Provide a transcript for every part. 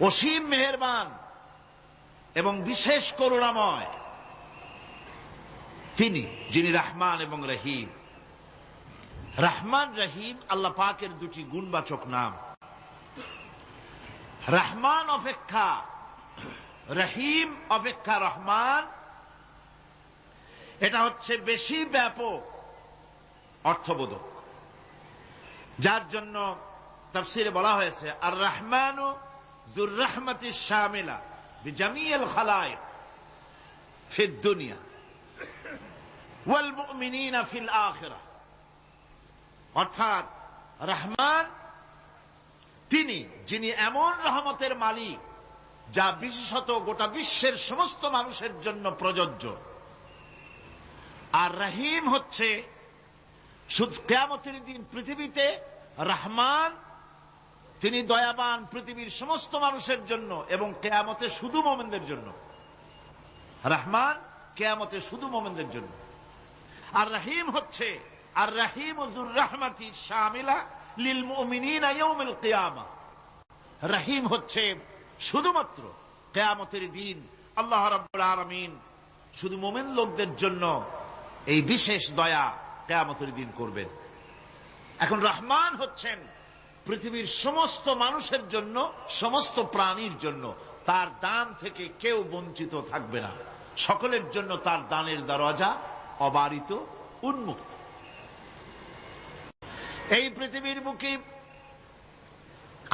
অসীম মেহেরবান এবং বিশেষ করুণাময় তিনি, যিনি রহমান এবং রহিম। রহমান রহিম আল্লাহ পাকের দুটি গুণবাচক নাম। রহমান অপেক্ষা রহিম অপেক্ষা রহমান, এটা হচ্ছে বেশি ব্যাপক অর্থবোধক, যার জন্য তাফসীরে বলা হয়েছে আর রহমানু যুর রাহমাতিশ শামিলা বিজামিল খালায়েক ফিদ দুনিয়া ওয়াল মুমিনিনা ফিল আখিরাহ। অর্থাৎ রহমান তিনি, যিনি এমন রহমতের মালিক যা বিশেষত গোটা বিশ্বের সমস্ত মানুষের জন্য প্রযোজ্য। আর রহিম হচ্ছে শুধু কিয়ামতের দিন পৃথিবীতে রহমান তিনি দয়াবান পৃথিবীর সমস্ত মানুষের জন্য, এবং কিয়ামতে শুধু মুমিনদের জন্য। রহমান কিয়ামতে শুধু মুমিনদের জন্য। আর রহিম হচ্ছে আর রহিম যুর রাহমাতি শামিলা লিল মুমিনিনা ইয়াউমিল কিয়ামা। রহিম হচ্ছে শুধুমাত্র কিয়ামতের দিন আল্লাহ রাব্বুল আলামিন শুধু মুমিন লোকদের জন্য এই বিশেষ দয়া কিয়ামতের দিন করবেন। এখন রহমান হচ্ছেন পৃথিবীর সমস্ত মানুষের জন্য, সমস্ত প্রাণীর জন্য। তার দান থেকে কেউ বঞ্চিত থাকবে না, সকলের জন্য তার দানের দরজা অবারিত, উন্মুক্ত। এই পৃথিবীর বুকে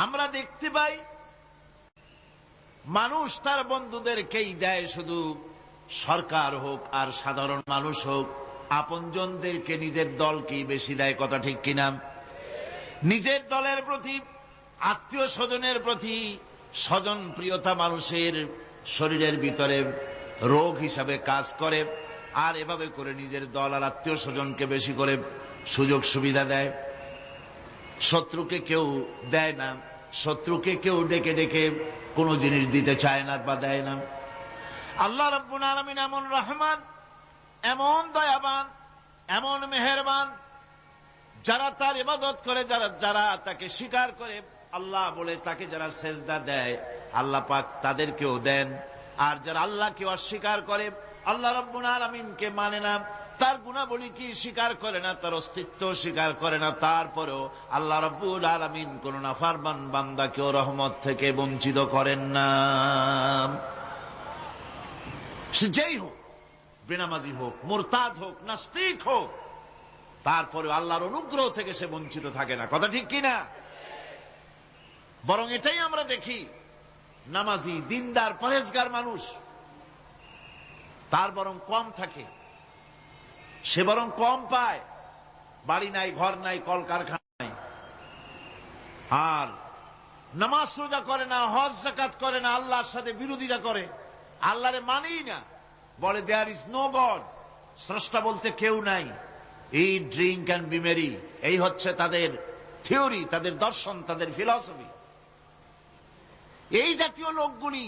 আমরা দেখতে পাই মানুষ তার বন্ধুদেরকেই দেয়, শুধু সরকার হোক আর সাধারণ মানুষ হোক, আপনজনদেরকে নিজের দলকেই বেশি দেয়। কথা ঠিক কিনা? নিজের দলের প্রতি, আত্মীয় স্বজনের প্রতি স্বজন প্রিয়তা মানুষের শরীরের ভিতরে রোগ হিসাবে কাজ করে, আর এভাবে করে নিজের দল আর আত্মীয় স্বজনকে বেশি করে সুযোগ সুবিধা দেয়। শত্রুকে কেউ দেয় না, শত্রুকে কেউ ডেকে ডেকে কোনো জিনিস দিতে চায় না বা দেয় না। আল্লাহ রাব্বুল আলামিন এমন রহমান, এমন দয়াবান, এমন মেহেরবান, যারা তার ইবাদত করে, যারা তাকে স্বীকার করে, আল্লাহ বলে তাকে যারা সেজদা দেয়, আল্লাহ পাক তাদেরকেও দেন। আর যারা আল্লাহকে অস্বীকার করে, আল্লাহ রাব্বুল আলামিনকে মানে না, তার গুণাবলী কি স্বীকার করে না, তার অস্তিত্ব স্বীকার করে না, তারপরেও আল্লাহ রাব্বুল আলামিন কোন নাফরমান বান্দাকেও রহমত থেকে বঞ্চিত করেন না। সে যেই হোক, বেনামাজি হোক, মুরতাদ হোক, নাস্তিক হোক, তারপরে আল্লাহর অনুগ্রহ থেকে সে বঞ্চিত থাকে না। কথা ঠিক কিনা? বরং এটাই আমরা দেখি, নামাজি, দিনদার, পরেজগার মানুষ তার বরং কম থাকে, সে বরং কম পায়। বাড়ি নাই, ঘর নাই, কলকারখানা নাই, আর নামাজ রোজা করে না, হজ যাকাত করে না, আল্লাহর সাথে বিরোধিতা করে, আল্লাহরে মানেই না, বলে দেয়ার ইজ নো গড, স্রষ্টা বলতে কেউ নাই, এই ড্রিঙ্ক অ্যান্ড বি মেরি, এই হচ্ছে তাদের থিওরি, তাদের দর্শন, তাদের ফিলসফি। এই জাতীয় লোকগুলি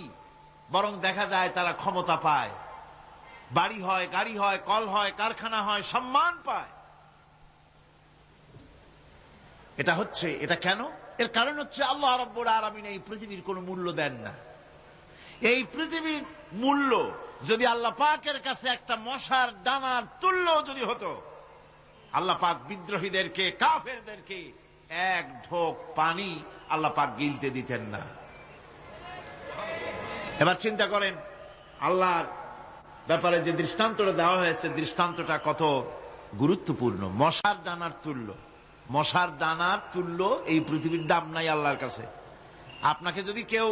বরং দেখা যায় তারা ক্ষমতা পায়, বাড়ি হয়, গাড়ি হয়, কল হয়, কারখানা হয়, সম্মান পায়। এটা কেন? এর কারণ হচ্ছে আল্লাহ রাব্বুল আলামিন এই পৃথিবীর কোনো মূল্য দেন না। এই পৃথিবীর মূল্য যদি আল্লাহ পাকের কাছে একটা মশার দানার তুল্য যদি হতো, আল্লাহ পাক বিদ্রোহীদেরকে, কাফেরদেরকে এক ঢোক পানি আল্লাহ পাক গিলতে দিতেন না। এবার চিন্তা করেন, আল্লাহর ব্যাপারে যে দৃষ্টান্তটা দেওয়া হয়েছে, দৃষ্টান্তটা কত গুরুত্বপূর্ণ। মশার দানার তুল্য, মশার দানার তুল্য এই পৃথিবীর দাম নাই আল্লাহর কাছে। আপনাকে যদি কেউ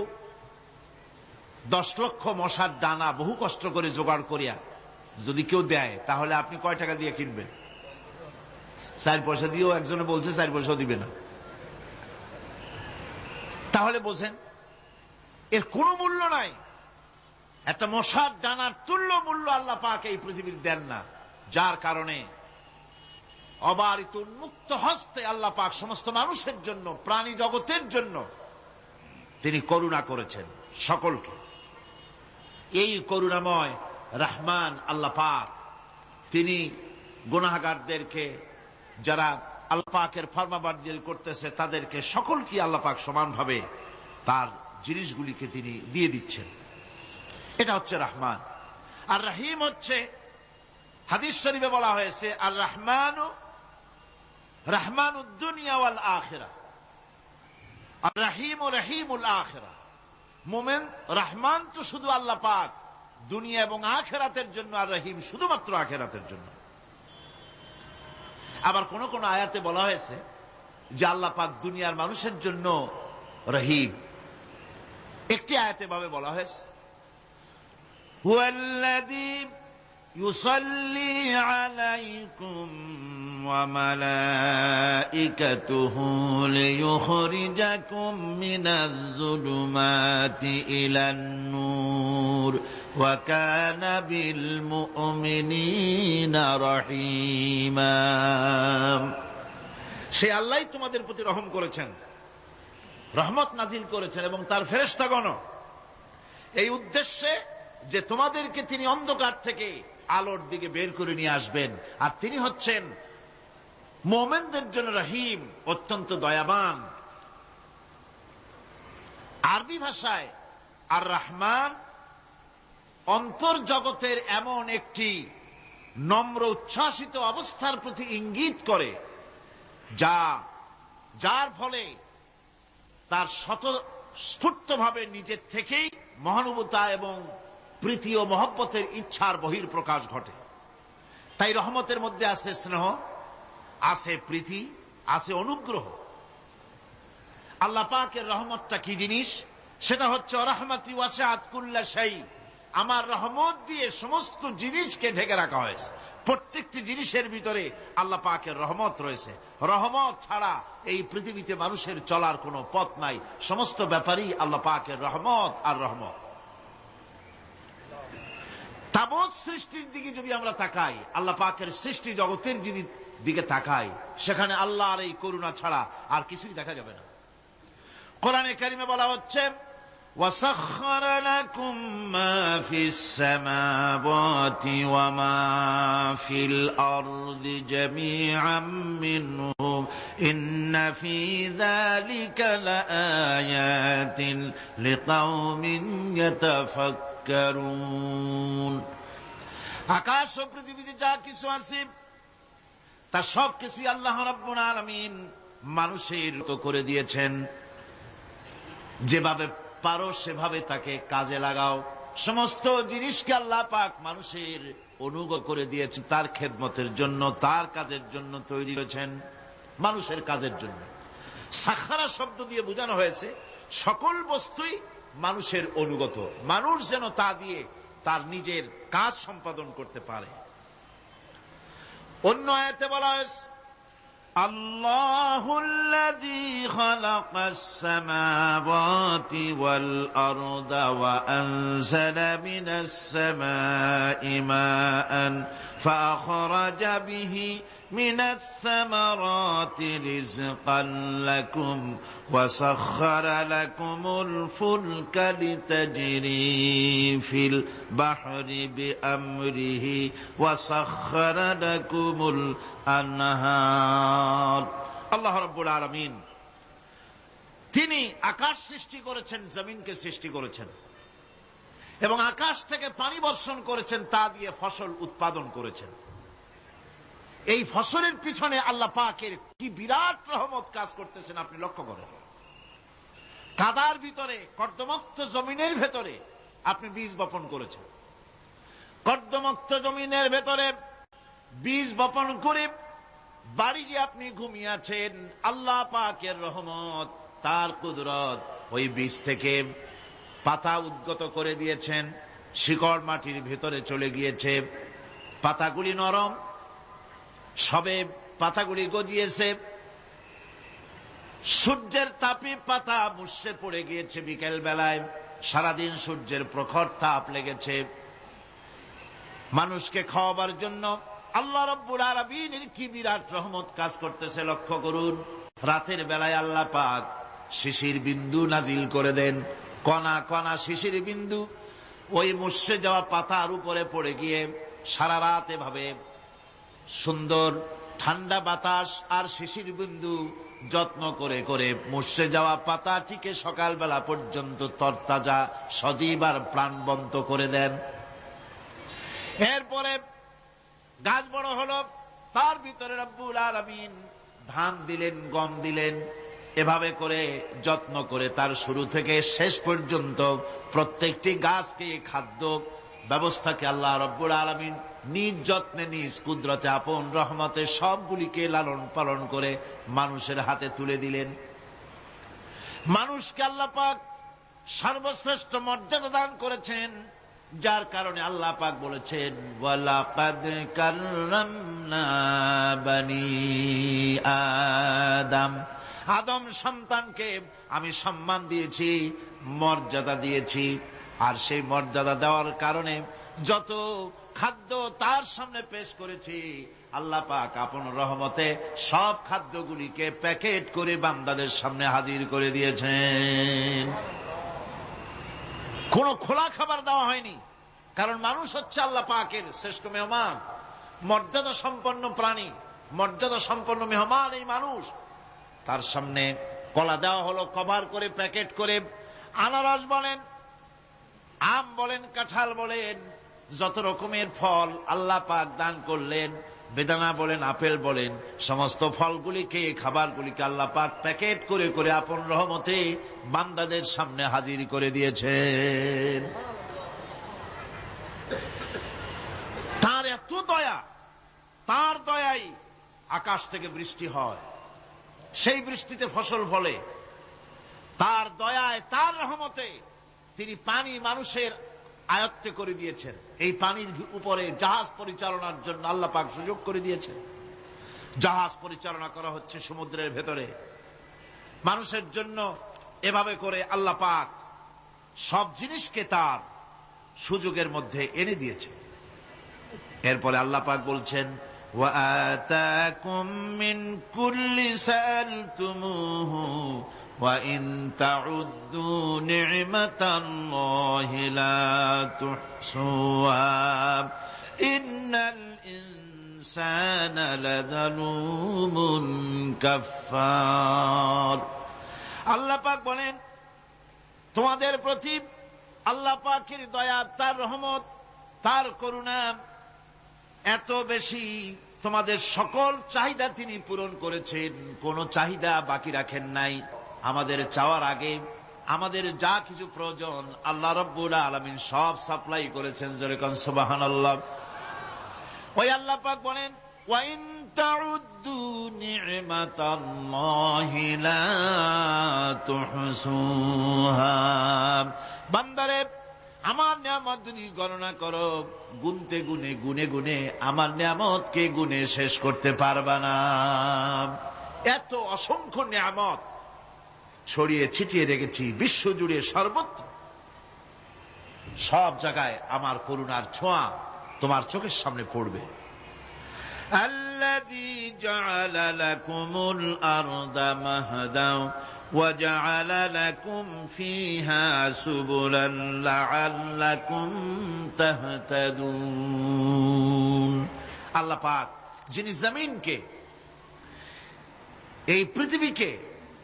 10 লক্ষ মশার দানা বহু কষ্ট করে জোগাড় করিয়া যদি কেউ দেয়, তাহলে আপনি কয় টাকা দিয়ে কিনবেন? 4 পয়সা দিয়েও একজনে বলছে 4 পয়সাও দিবে না। তাহলে বোঝেন এর কোনো মূল্য নাই। একটা মশার দানার তুল্য মূল্য আল্লাহ পাক এই পৃথিবীর দেন না, যার কারণে অবারিত উন্মুক্ত হস্তে আল্লাহ পাক সমস্ত মানুষের জন্য, প্রাণী জগতের জন্য তিনি করুণা করেছেন সকলকে। এই করুণাময় রহমান আল্লাহ পাক, তিনি গুনাহগারদেরকে, যারা আল্লাহ পাকের ফরমাবরদারি করতেছে, তাদেরকে সকলকে আল্লাহ পাক সমানভাবে তার জিনিসগুলিকে তিনি দিয়ে দিচ্ছেন। এটা হচ্ছে রহমান। আর রহিম হচ্ছে, হাদিস শরীফে বলা হয়েছে, আর রহমানু রহমানুদ দুনিয়া ওয়াল আখিরা, আর রহিম ও রহিমুল আখিরা। মোমেন রহমান তো শুধু আল্লাহ পাক দুনিয়া এবং আখিরাতের জন্য, আর রহিম শুধুমাত্র আখিরাতের জন্য। আবার কোন কোন আয়াতে বলা হয়েছে যে আল্লাহ পাক দুনিয়ার মানুষের জন্য রহিম। একটি আয়াতে ভাবে বলা হয়েছে, হুয়াল্লাযী ইউসাল্লি আলাইকুম ওয়া মালাইকাতুহু লিয়ুখরিজাকুম মিনাজ যুলুমাতি ইলান নূর ওয়া কানা বিল মুমিনিনা রহিমা। সে আল্লাহ তোমাদের প্রতি রহম করেছেন, রহমত নাজিল করেছেন, এবং তার ফেরেশতাগণ এই উদ্দেশ্যে যে তোমাদেরকে তিনি অন্ধকার থেকে আলোর দিকে বের করে নিয়ে আসবেন। আর তিনি হচ্ছেন মুমিনদের জন্য রহিম, অত্যন্ত দয়াবান। আরবি ভাষায় আর রহমান অন্তর্জগতের এমন একটি নম্র উচ্ছ্বাসিত অবস্থার প্রতি ইঙ্গিত করে, যার ফলে তার স্বতঃস্ফূর্তভাবে নিজের থেকেই মহানুভবতা এবং প্রীতি ও মহব্বতের ইচ্ছার বহির্প্রকাশ ঘটে। তাই রহমতের মধ্যে আছে স্নেহ, আছে প্রীতি, আছে অনুগ্রহ। আল্লাহ পাকের রহমতটা কি জিনিস? সেটা হচ্ছে রাহমাতি ওয়াসিআত কুল্লা শাই। আমার রহমত দিয়ে সমস্ত জিনিসকে ঢেকে রাখা হয়েছে। প্রত্যেকটি জিনিসের ভিতরে আল্লাহ পাকের রহমত রয়েছে। রহমত ছাড়া এই পৃথিবীতে মানুষের চলার কোনো পথ নাই। সমস্ত ব্যাপারই আল্লাহ পাকের রহমত আর রহমত। তাবৎ সৃষ্টির দিকে যদি আমরা তাকাই, আল্লাহ পাকের সৃষ্টি জগতের দিকে তাকাই, সেখানে আল্লাহর এই করুণা ছাড়া আর কিছুই দেখা যাবে না। কোরআনে কারিমে বলা হচ্ছে, وَسَخَّرَ لَكُم مَّا فِي السَّمَاوَاتِ وَمَا فِي الْأَرْضِ جَمِيعًا مِّنْهُ إِنَّ فِي ذَلِكَ لَآيَاتٍ لِقَوْمٍ يَتَفَكَّرُونَ। আকাশ ও পৃথিবীতে যা কিছু আছে তা সব কিছুই আল্লাহ রাব্বুল আলামিন মানুষের তো করে দিয়েছেন। যেভাবে পারো সেভাবে তাকে কাজে লাগাও। সমস্ত জিনিসকে আল্লাহ পাক মানুষের অনুগ্রহ করে দিয়েছেন, তার খেদমতের জন্য, তার কাজের জন্য তৈরি করেছেন, মানুষের কাজের জন্য। সাখারা শব্দ দিয়ে বোঝানো হয়েছে সকল বস্তুই মানুষের অনুগত, মানুষ যেন তা দিয়ে তার নিজের কাজ সম্পাদন করতে পারে। অন্য আয়াতে বলা হয়েছে, আল্লাহুল্লাযী খালাকাস সামাওয়াতি ওয়াল আরদা ওয়া আনজালা মিনাস সামাই মাআন ফাআখরাজা বিহি মিনাস সামারাতি রিজকান লাকুম ওয়া সাখখারা লাকুমুল ফুলকা লিতাজরি ফিল বাহরি বিআমরিহি ওয়া সাখখারা লাকুমুল আনহার। আল্লাহ রাব্বুল আলামিন তিনি আকাশ সৃষ্টি করেছেন, জমিনকে সৃষ্টি করেছেন, এবং আকাশ থেকে পানি বর্ষণ করেছেন, তা দিয়ে ফসল উৎপাদন করেছেন। এই ফসলের পিছনে আল্লাহ পাকের কি বিরাট রহমত কাজ করতেছেন আপনি লক্ষ্য করেন। কাদার ভিতরে, কর্দমাক্ত জমিনের ভেতরে আপনি বীজ বপন করেছেন। কর্দমাক্ত জমিনের ভেতরে বীজ বপন করে বাড়ি গিয়ে আপনি ঘুমিয়ে আছেন। আল্লাহ পাকের রহমত, তার কুদরত, ওই বীজ থেকে পাতা উদ্গত করে দিয়েছেন, শিকড় মাটির ভেতরে চলে গিয়েছে, পাতাগুলি নরম, সবে পাতাগুলি গজিয়েছে, সূর্যের তাপে পাতা মুষড়ে পড়ে গিয়েছে বিকেল বেলায়, সারাদিন সূর্যের প্রখর তাপ লেগেছে। মানুষকে খাওয়াবার জন্য আল্লাহ রাব্বুল আলামিনের কি বিরাট রহমত কাজ করতেছে লক্ষ্য করুন। রাতের বেলায় আল্লাহ পাক শিশির বিন্দু নাজিল করে দেন, কণা কণা শিশির বিন্দু ওই মুষড়ে যাওয়া পাতার উপরে পড়ে গিয়ে সারা রাত এভাবে সুন্দর ঠান্ডা বাতাস আর শিশির বিন্দু যত্ন করে করে মুছে যাওয়া পাতাটিকে সকালবেলা পর্যন্ত তরতাজা সজীব আর প্রাণবন্ত করে দেন। এরপরে গাছ বড় হলো, তার ভিতরে রব্বুল আলামিন ধান দিলেন, গম দিলেন। এভাবে করে যত্ন করে তার শুরু থেকে শেষ পর্যন্ত প্রত্যেকটি গাছকে খাদ্য ব্যবস্থাকে আল্লাহ রব্বুল আলামিন নিজ যত্নে নিজ কুদরতে আপন রহমতে সবগুলিকে লালন পালন করে মানুষের হাতে তুলে দিলেন। মানুষকে আল্লাহ পাক সর্বশ্রেষ্ঠ মর্যাদা দান করেছেন, যার কারণে আল্লাহ পাক বলেছেন ওয়ালাকাদ কাররামনা বানি আদম, আদম সন্তানকে আমি সম্মান দিয়েছি, মর্যাদা দিয়েছি। আর সেই মর্যাদা দেওয়ার কারণে যত খাদ্য তার সামনে পেশ করেছি, আল্লাহ পাক আপন রহমতে সব খাদ্যগুলিকে প্যাকেট করে বান্দাদের সামনে হাজির করে দিয়েছেন। কোন খোলা খাবার দেওয়া হয়নি, কারণ মানুষ হচ্ছে আল্লাহ পাকের শ্রেষ্ঠ মেহমান, মর্যাদা সম্পন্ন প্রাণী, মর্যাদা সম্পন্ন মেহমান এই মানুষ। তার সামনে কলা দেওয়া হলো কভার করে, প্যাকেট করে। আনারস বলেন, আম বলেন, কাঁঠাল বলেন, যত রকমের ফল আল্লাহ পাক দান করলেন, বেদানা বলেন, আপেল বলেন, সমস্ত ফলগুলিকে, খাবারগুলিকে আল্লাহ পাক প্যাকেট করে করে আপন রহমতে বান্দাদের সামনে হাজির করে দিয়েছেন। তার এত দয়া, তার দয়াই আকাশ থেকে বৃষ্টি হয়, সেই বৃষ্টিতে ফসল ফলে। তার দয়ায়, তার রহমতে তিনি পানি মানুষের আয়ত্তে করে দিয়েছেন। এই পানির উপরে জাহাজ পরিচালনার জন্য আল্লাহ পাক সুযোগ করে দিয়েছেন। জাহাজ পরিচালনা করা হচ্ছে সমুদ্রের ভেতরে মানুষের জন্য। এভাবে করে আল্লাহ পাক সব জিনিসকে তার সুযোগের মধ্যে এনে দিয়েছে। এরপরে আল্লাহ পাক বলছেন ওয়াআতাকুম মিন কুল্লি সালতুমুহু وَإِن تَعُدُّوا نِعْمَةَ اللَّهِ لَا تُحْصُوهَا إِنَّ الْإِنسَانَ لَظَلُومٌ كَفَّارٌ। আল্লাহ পাক বলেন, তোমাদের প্রতি আল্লাহ পাকের দয়া, তার রহমত, তার করুণা এত বেশি, তোমাদের সকল চাহিদা তিনি পূরণ করেছেন, কোন চাহিদা বাকি রাখেন নাই। আমাদের চাওয়ার আগে আমাদের যা কিছু প্রয়োজন আল্লাহ রাব্বুল আলামিন সব সাপ্লাই করেছেন। যেরকম সুবহানাল্লাহ। ওই আল্লাহ পাক বলেন ওয়া ইন তাউদ্দু নি'মাতাল্লাহি লা তুহসুহা, বান্দারে আমার নিয়ামত যদি গণনা করো, গুনতে গুনে গুনে গুনে আমার নিয়ামতকে গুনে শেষ করতে পারবা না। এত অসংখ্য নিয়ামত ছড়িয়ে ছিটিয়ে রেখেছি বিশ্ব জুড়ে, সর্বত্র সব জায়গায় আমার করুণার ছোঁয়া তোমার চোখের সামনে পড়বে। আল্লাযী জাআলা লাকুমুল আরদা মাহদা ওয়া জাআলা লাকুম ফীহা সুবুলান লাআল্লাকুম তাহতাদুন। আল্লাহ পাক যিনি জমিনকে, এই পৃথিবীকে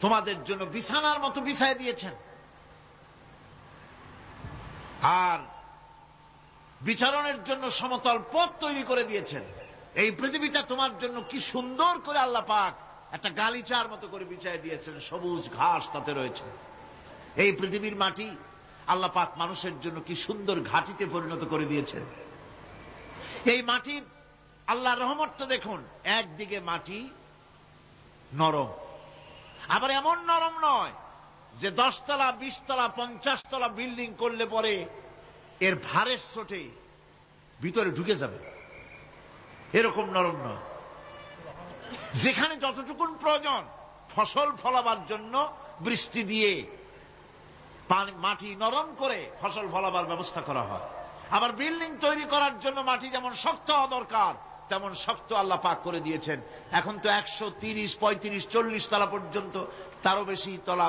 তোমাদের জন্য বিছানার মতো বিছায় দিয়েছেন, আর বিচরণের জন্য সমতল পথ তৈরি করে দিয়েছেন। এই পৃথিবীটা তোমার জন্য কি সুন্দর করে আল্লাহ পাক একটা গালিচার মতো করে বিছায় দিয়েছেন, সবুজ ঘাস তাতে রয়েছে। এই পৃথিবীর মাটি আল্লাহ পাক মানুষের জন্য কি সুন্দর ঘাটিতে পরিণত করে দিয়েছেন। এই মাটির আল্লাহর রহমতটা দেখুন, একদিকে মাটি নরম, আবার এমন নরম নয় যে 10 তলা 20 তলা 50 তলা বিল্ডিং করলে পরে এর ভারের চোটে ভিতরে ঢুকে যাবে, এরকম নরম নয়। যেখানে যতটুকুন প্রয়োজন ফসল ফলাবার জন্য বৃষ্টি দিয়ে মাটি নরম করে ফসল ফলাবার ব্যবস্থা করা হয়। আবার বিল্ডিং তৈরি করার জন্য মাটি যেমন শক্ত হওয়া দরকার তেমন শক্ত আল্লাহ পাক করে দিয়েছেন। এখন তো 130, 35, 40 তলা পর্যন্ত, তারও বেশি তলা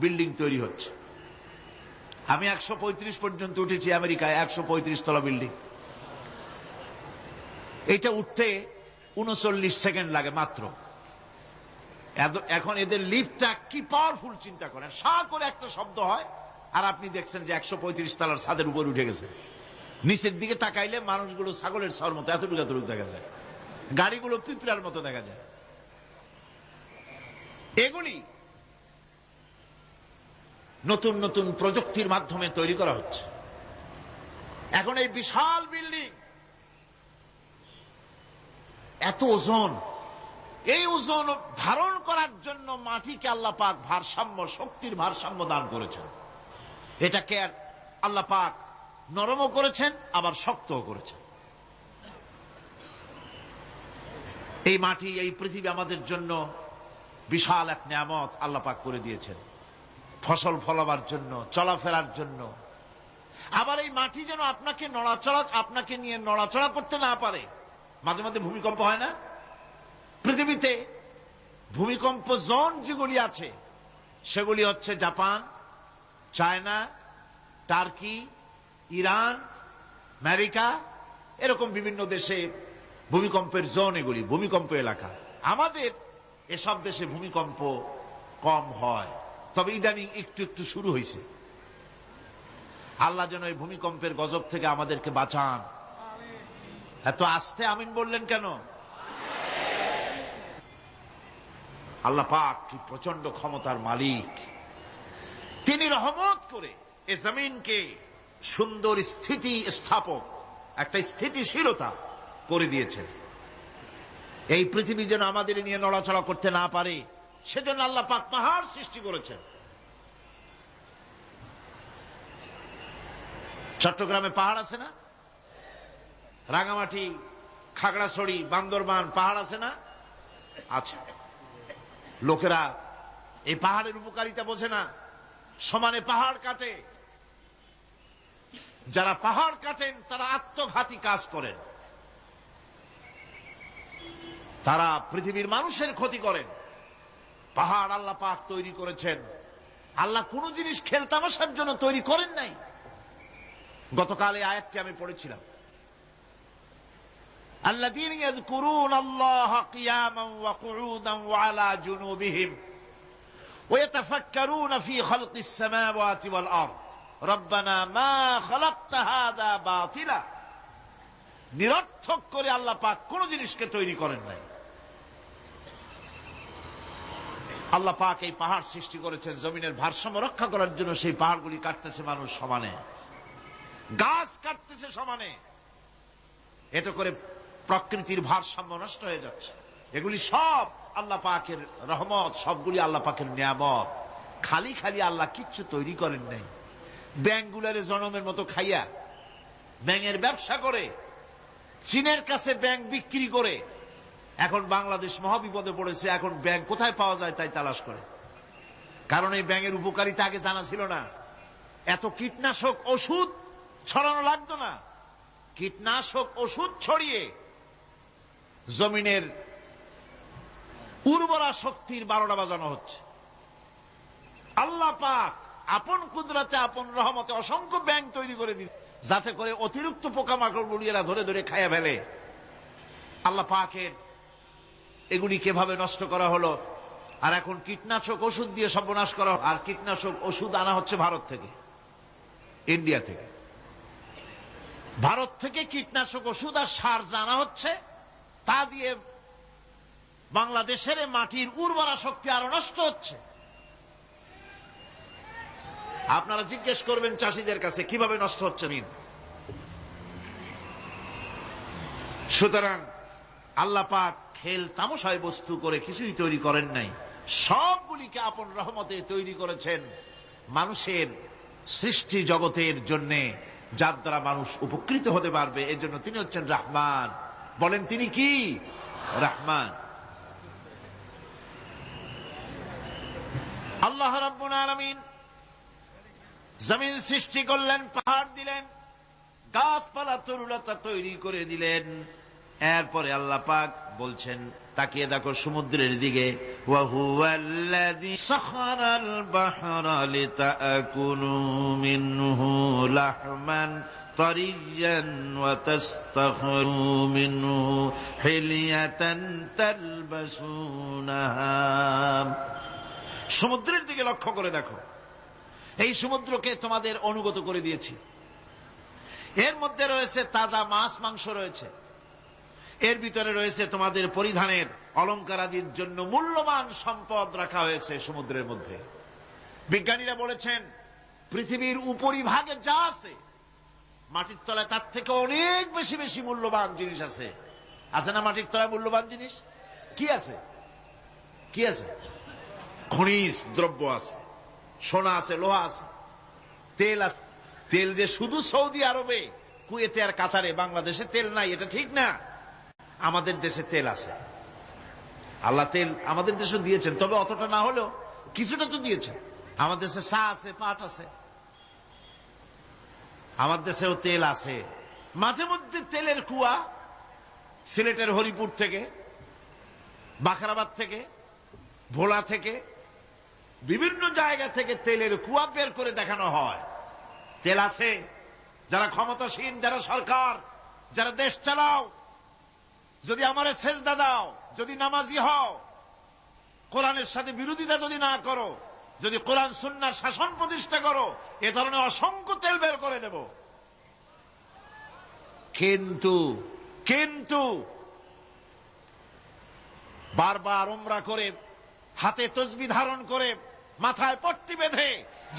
বিল্ডিং তৈরি হচ্ছে। আমি 135 পর্যন্ত উঠেছি আমেরিকায়, 135 তলা বিল্ডিং। এটা উঠতে 39 সেকেন্ড লাগে মাত্র। এখন এদের লিফটটা কি পাওয়ারফুল চিন্তা করেন, সা করে একটা শব্দ হয় আর আপনি দেখছেন যে 135 তলার ছাদের উপর উঠে গেছে। নিচের দিকে তাকাইলে মানুষগুলো ছাগলের ছাওয়ার মতো এতটুকু এতটুকু দেখা যায়, গাড়িগুলো পিঁপড়ার মতো দেখা যায়। এগুলি নতুন নতুন প্রযুক্তির মাধ্যমে তৈরি করা হচ্ছে। এখন এই বিশাল বিল্ডিং, এত ওজন, এই ওজন ধারণ করার জন্য মাটিকে আল্লাহ পাক ভারসাম্য, শক্তির ভারসাম্য দান করেছেন। এটাকে আল্লাহ পাক নরমও করেছেন আবার শক্তও করেছেন। এই মাটি, এই পৃথিবী আমাদের জন্য বিশাল এক নিয়ামত আল্লাহ পাক করে দিয়েছেন, ফসল ফলাবার জন্য, চলাফেরার জন্য। আবার এই মাটি যেন আপনাকে নিয়ে নড়াচড়া করতে না পারে। মাঝে মাঝে ভূমিকম্প হয় না? পৃথিবীতে ভূমিকম্প জোন যেগুলি আছে সেগুলি হচ্ছে Japan, China, turkey, Iran, America, এরকম বিভিন্ন দেশে ভূমিকম্পের জোন, এগুলি ভূমিকম্প এলাকা। আমাদের এসব দেশে ভূমিকম্প কম হয়, তবে ইদানিং একটু একটু শুরু হয়েছে। আল্লাহ যেন এই ভূমিকম্পের গজব থেকে আমাদেরকে বাঁচান। এত আস্তে আমিন বললেন কেন? আল্লাহ পাক কি প্রচন্ড ক্ষমতার মালিক। তিনি রহমত করে এ জমিনকে সুন্দর স্থিতি স্থাপক, একটা স্থিতিশীলতা করে দিয়েছেন। এই পৃথিবী যেন আমাদের নিয়ে নড়াচড়া করতে না পারে, সেজন্য আল্লাহ পাক পাহাড় সৃষ্টি করেছেন। চট্টগ্রামে পাহাড় আছে না? রাঙামাটি, খাগড়াছড়ি, বান্দরবান পাহাড় আছে না? আচ্ছা, লোকেরা এই পাহাড়ের উপকারিতা বোঝে না, সমানে পাহাড় কাটে। যারা পাহাড় কাটেন তারা আত্মঘাতী কাজ করেন, তারা পৃথিবীর মানুষের ক্ষতি করেন। পাহাড় আল্লাহ পাক তৈরি করেছেন। আল্লাহ কোন জিনিস খেলতামাশার জন্য তৈরি করেন নাই। গতকাল এই আয়াতটি আমি পড়েছিলাম, الذين يذكرون الله قياما وقعودا وعلى جنوبهم ويتفكرون في خلق السماوات والأرض ربنا ما خلقت هذا باطلا। নিরর্থক করে আল্লাহ পাক কোন জিনিসকে তৈরি করেন নাই। আল্লাহ পাক এই পাহাড় সৃষ্টি করেছেন জমিনের ভারসাম্য রক্ষা করার জন্য। সেই পাহাড়গুলি কাটতেছে মানুষ সমানে, গাছ কাটতেছে সমানে। এতে করে প্রকৃতির ভারসাম্য নষ্ট হয়ে যাচ্ছে। এগুলি সব আল্লাহ পাকের রহমত, সবগুলি আল্লাহ পাকের নিয়ামত। খালি খালি আল্লাহ কিচ্ছু তৈরি করেন নাই। ব্যাংকগুলারে জনমের মতো খাইয়া ব্যাঙের ব্যবসা করে, চীনের কাছে ব্যাংক বিক্রি করে এখন বাংলাদেশ মহাবিপদে পড়েছে। এখন ব্যাংক কোথায় পাওয়া যায় তাই তালাশ করে, কারণ এই ব্যাঙের উপকারিতা আগে জানা ছিল না। এত কীটনাশক ওষুধ ছড়ানো লাগতো না। কীটনাশক ওষুধ ছড়িয়ে জমিনের উর্বরা শক্তির 12টা বাজানো হচ্ছে। আল্লাহ পাক আপন কুদরতে, আপন রহমতে অসংখ্য ব্যাংক তৈরি করে দিচ্ছে, যাতে করে অতিরিক্ত পোকামাকড় গুলি এরা ধরে ধরে খাইয়া ফেলে। আল্লাহ পাকের এগুলি কিভাবে নষ্ট করা হলো। আর এখন কীটনাশক ওষুধ দিয়ে সর্বনাশ করা। আর কীটনাশক ওষুধ আনা হচ্ছে ভারত থেকে, ইন্ডিয়া থেকে। ভারত থেকে কীটনাশক ওষুধ আর সার জানা হচ্ছে, তা দিয়ে বাংলাদেশের মাটির উর্বরা শক্তি আরো নষ্ট হচ্ছে। আপনারা জিজ্ঞেস করবেন চাষীদের কাছে কিভাবে নষ্ট হচ্ছে। সুতরাং আল্লাহ পাক খেল তামাশায় বস্তু করে কিছুই তৈরি করেন নাই, সবগুলিকে আপন রহমতে তৈরি করেছেন মানুষের সৃষ্টি জগতের জন্য, যার দ্বারা মানুষ উপকৃত হতে পারবে। এর জন্য তিনি হচ্ছেন রহমান। বলেন তিনি কি? রহমান। আল্লাহ রাব্বুল আলামিন জমিন সৃষ্টি করলেন, পাহাড় দিলেন, গাছপালা তরুলতা তৈরি করে দিলেন। এরপরে আল্লাহ পাক বলছেন, তাকিয়ে দেখো সমুদ্রের দিকে, ওয়া হুয়াল্লাযী সাখারাল বাহরা লিতাকুলু মিনহু লাহমান طريا وتستخرجوا منه حلية تلبسونها। সমুদ্রের দিকে লক্ষ্য করে দেখো, এই সমুদ্রকে তোমাদের অনুগত করে দিয়েছি। এর মধ্যে রয়েছে তাজা মাছ মাংস রয়েছে, এর ভিতরে রয়েছে তোমাদের পরিধানের অলংকার আদির জন্য মূল্যবান সম্পদ রাখা হয়েছে সমুদ্রের মধ্যে। বিজ্ঞানীরা বলেছেন পৃথিবীর উপরিভাগে যা আছে মাটির তলায় তার থেকে অনেক বেশি বেশি মূল্যবান জিনিস আছে। আছে না মাটির তলায় মূল্যবান জিনিস? কি আছে? কি আছে? খনিজ দ্রব্য আছে, সোনা আছে, লোহা আছে, তেল আছে। তেল যে শুধু সৌদি আরবে, কুয়েতে আর কাতারে, বাংলাদেশে তেল নাই এটা ঠিক না। আমাদের দেশে তেল আছে, আল্লাহ তেল আমাদের দেশে দিয়েছেন, তবে অতটা না হলেও কিছুটা তো দিয়েছেন। আমাদের দেশে চা আছে, পাট আছে, আমার দেশেও তেল আছে। মাঝে মধ্যে তেলের কুয়া সিলেটের হরিপুর থেকে, বাখরাবাদ থেকে, ভোলা থেকে, বিভিন্ন জায়গা থেকে তেলের কুয়া বের করে দেখানো হয়। তেল আছে। যারা ক্ষমতাসীন, যারা সরকার, যারা দেশ চালাও, যদি আমারে সেজদা দাও, যদি নামাজি হও, কোরআনের সাথে বিরোধিতা যদি না করো, যদি কোরআন সুন্নাহর শাসন প্রতিষ্ঠা করো, এ ধরনের অসংখ্য তেল বের করে দেব। কিন্তু বারবার উমরা করে, হাতে তসবিহ ধারণ করে, মাথায় পট্টি বেঁধে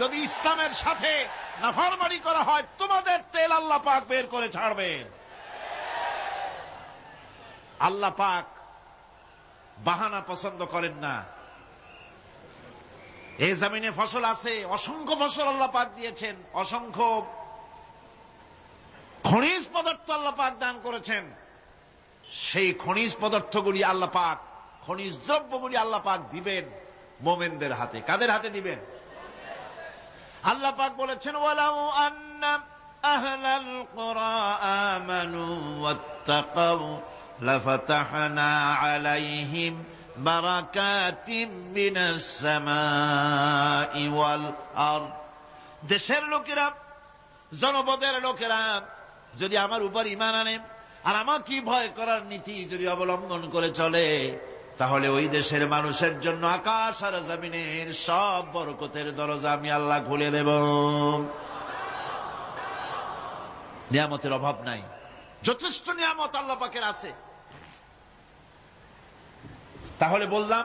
যদি ইসলামের সাথে নাফরমানি করা হয়, তোমাদের তেল আল্লাহ পাক বের করে ছাড়বেন। আল্লাহ পাক বাহানা পছন্দ করেন না। এই জমিনে ফসল আছে, অসংখ্য ফসল আল্লাহ পাক দিয়েছেন, অসংখ্য খনিজ পদার্থ আল্লাহ পাক দান করেছেন। সেই খনিজ পদার্থগুলি আল্লাহ পাক, খনিজ দ্রব্যগুলি আল্লাহ পাক দিবেন মোমেনদের হাতে। কাদের হাতে দিবেন? আল্লাহ পাক বলেছেন, ওয়ালাউ আন্না আহলাল কুরা আমানু ওয়াত্তাকাউ লাফাতাহনা আলাইহিম বারাকাতিম মিনাস সামাই ওয়াল আরদ। দেশের লোকেরা, জনপদের লোকেরা যদি আমার উপর ঈমান আনে আর আমার কি ভয় করার নীতি যদি অবলম্বন করে চলে, তাহলে ওই দেশের মানুষের জন্য আকাশ আর জমিনের সব বরকতের দরজা আমি আল্লাহ খুলে দেব। নিয়ামতের অভাব নাই, যথেষ্ট নিয়ামত আল্লাহ পাকের আছে। তাহলে বললাম,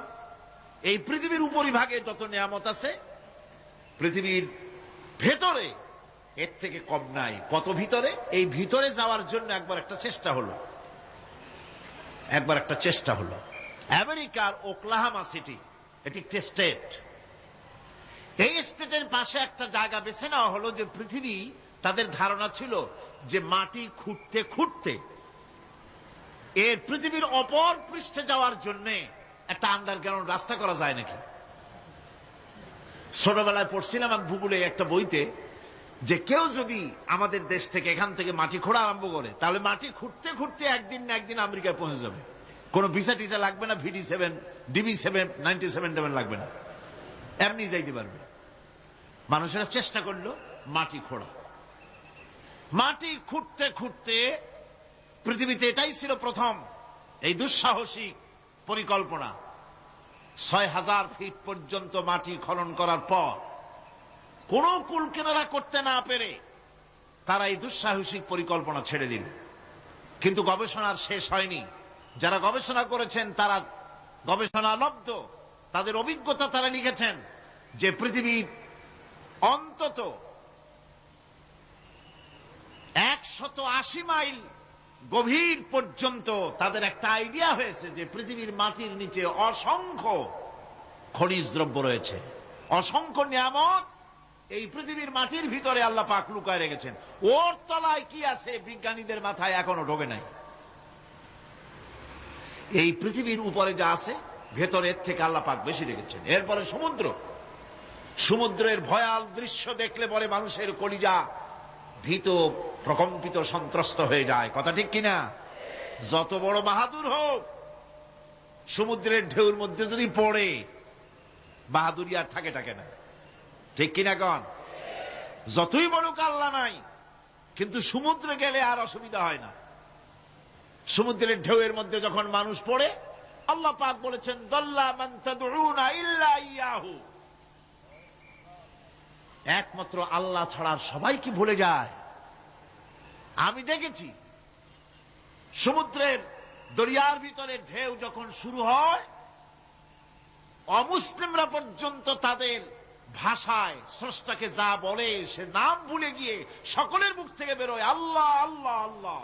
এই পৃথিবীর উপরিভাগে যত নিয়ামত আছে, পৃথিবীর ভেতরে এর থেকে কম নাই। কত ভিতরে? এই ভিতরে যাওয়ার জন্য একবার একটা চেষ্টা হলো। আমেরিকার ওকলাহামা সিটি, এটি একটি স্টেট। এই স্টেটের পাশে একটা জায়গা বেছে নেওয়া হলো, যে পৃথিবী, তাদের ধারণা ছিল যে মাটি খুঁড়তে খুঁড়তে এর পৃথিবীর অপর পৃষ্ঠে যাওয়ার জন্য একটা আন্ডারগ্রাউন্ড রাস্তা করা যায় নাকি। ছোটবেলায় পড়ছিলাম এক ভূগোলে একটা বইতে, যে কেউ যদি আমাদের দেশ থেকে, এখান থেকে মাটি খোঁড়া আরম্ভ করে, তাহলে মাটি খুঁড়তে খুঁড়তে একদিন না একদিন আমেরিকায় পৌঁছে যাবে। কোনো ভিসা টিসা লাগবে না, VD7, DB7, 97 লাগবে না, এমনি যাইতে পারবে। মানুষেরা চেষ্টা করলো মাটি খোঁড়া। মাটি খুঁড়তে খুঁড়তে পৃথিবীতে এটাই ছিল প্রথম এই দুঃসাহসিক পরিকল্পনা। 6000 ফিট পর্যন্ত মাটি খনন করার পর কোন কুল কিনারা করতে না পেরে তারা এই দুঃসাহসিক পরিকল্পনা ছেড়ে দিল। কিন্তু গবেষণার শেষ হয়নি। যারা গবেষণা করেছেন তারা গবেষণালব্ধ, তাদের অভিজ্ঞতা তারা লিখেছেন যে পৃথিবীর অন্তত 180 মাইল গভীর পর্যন্ত তাদের একটা আইডিয়া হয়েছে যে পৃথিবীর মাটির নিচে অসংখ্য খনিজ দ্রব্য রয়েছে, অসংখ্য নিয়ামত এই পৃথিবীর মাটির ভিতরে আল্লাহ পাক লুকায় রেখেছেন। ওর তলায় কি আছে বিজ্ঞানীদের মাথায় এখনো ঢোকে নাই। এই পৃথিবীর উপরে যা আছে ভেতরের থেকে আল্লাহ পাক বেশি রেখেছেন। এরপরে সমুদ্রের ভয়াল দৃশ্য দেখলে পরে মানুষের কলিজা ভীত, প্রকম্পিত, সন্ত্রস্ত হয়ে যায়। কথা ঠিক কিনা? যত বড় বাহাদুর হোক, সমুদ্রের ঢেউর মধ্যে যদি পড়ে, বাহাদুরি আর থাকে না। ঠিক কিনা কন? যতই বড় আল্লাহ নাই, কিন্তু সমুদ্রে গেলে আর অসুবিধা হয় না। সমুদ্রের ঢেউয়ের মধ্যে যখন মানুষ পড়ে, আল্লাহ পাক বলেছেন দাল্লা মান তাদউনা ইল্লা ইয়াহু, একমাত্র আল্লাহ ছাড়া সবাইকে ভুলে যায়। আমি দেখেছি সমুদ্রের দরিয়ার ভিতরে ঢেউ যখন শুরু হয়, অমুসলিমরা পর্যন্ত তাদের ভাষায় স্রষ্টাকে যা বলে সে নাম ভুলে গিয়ে সকলের মুখ থেকে বেরোয় আল্লাহ আল্লাহ আল্লাহ।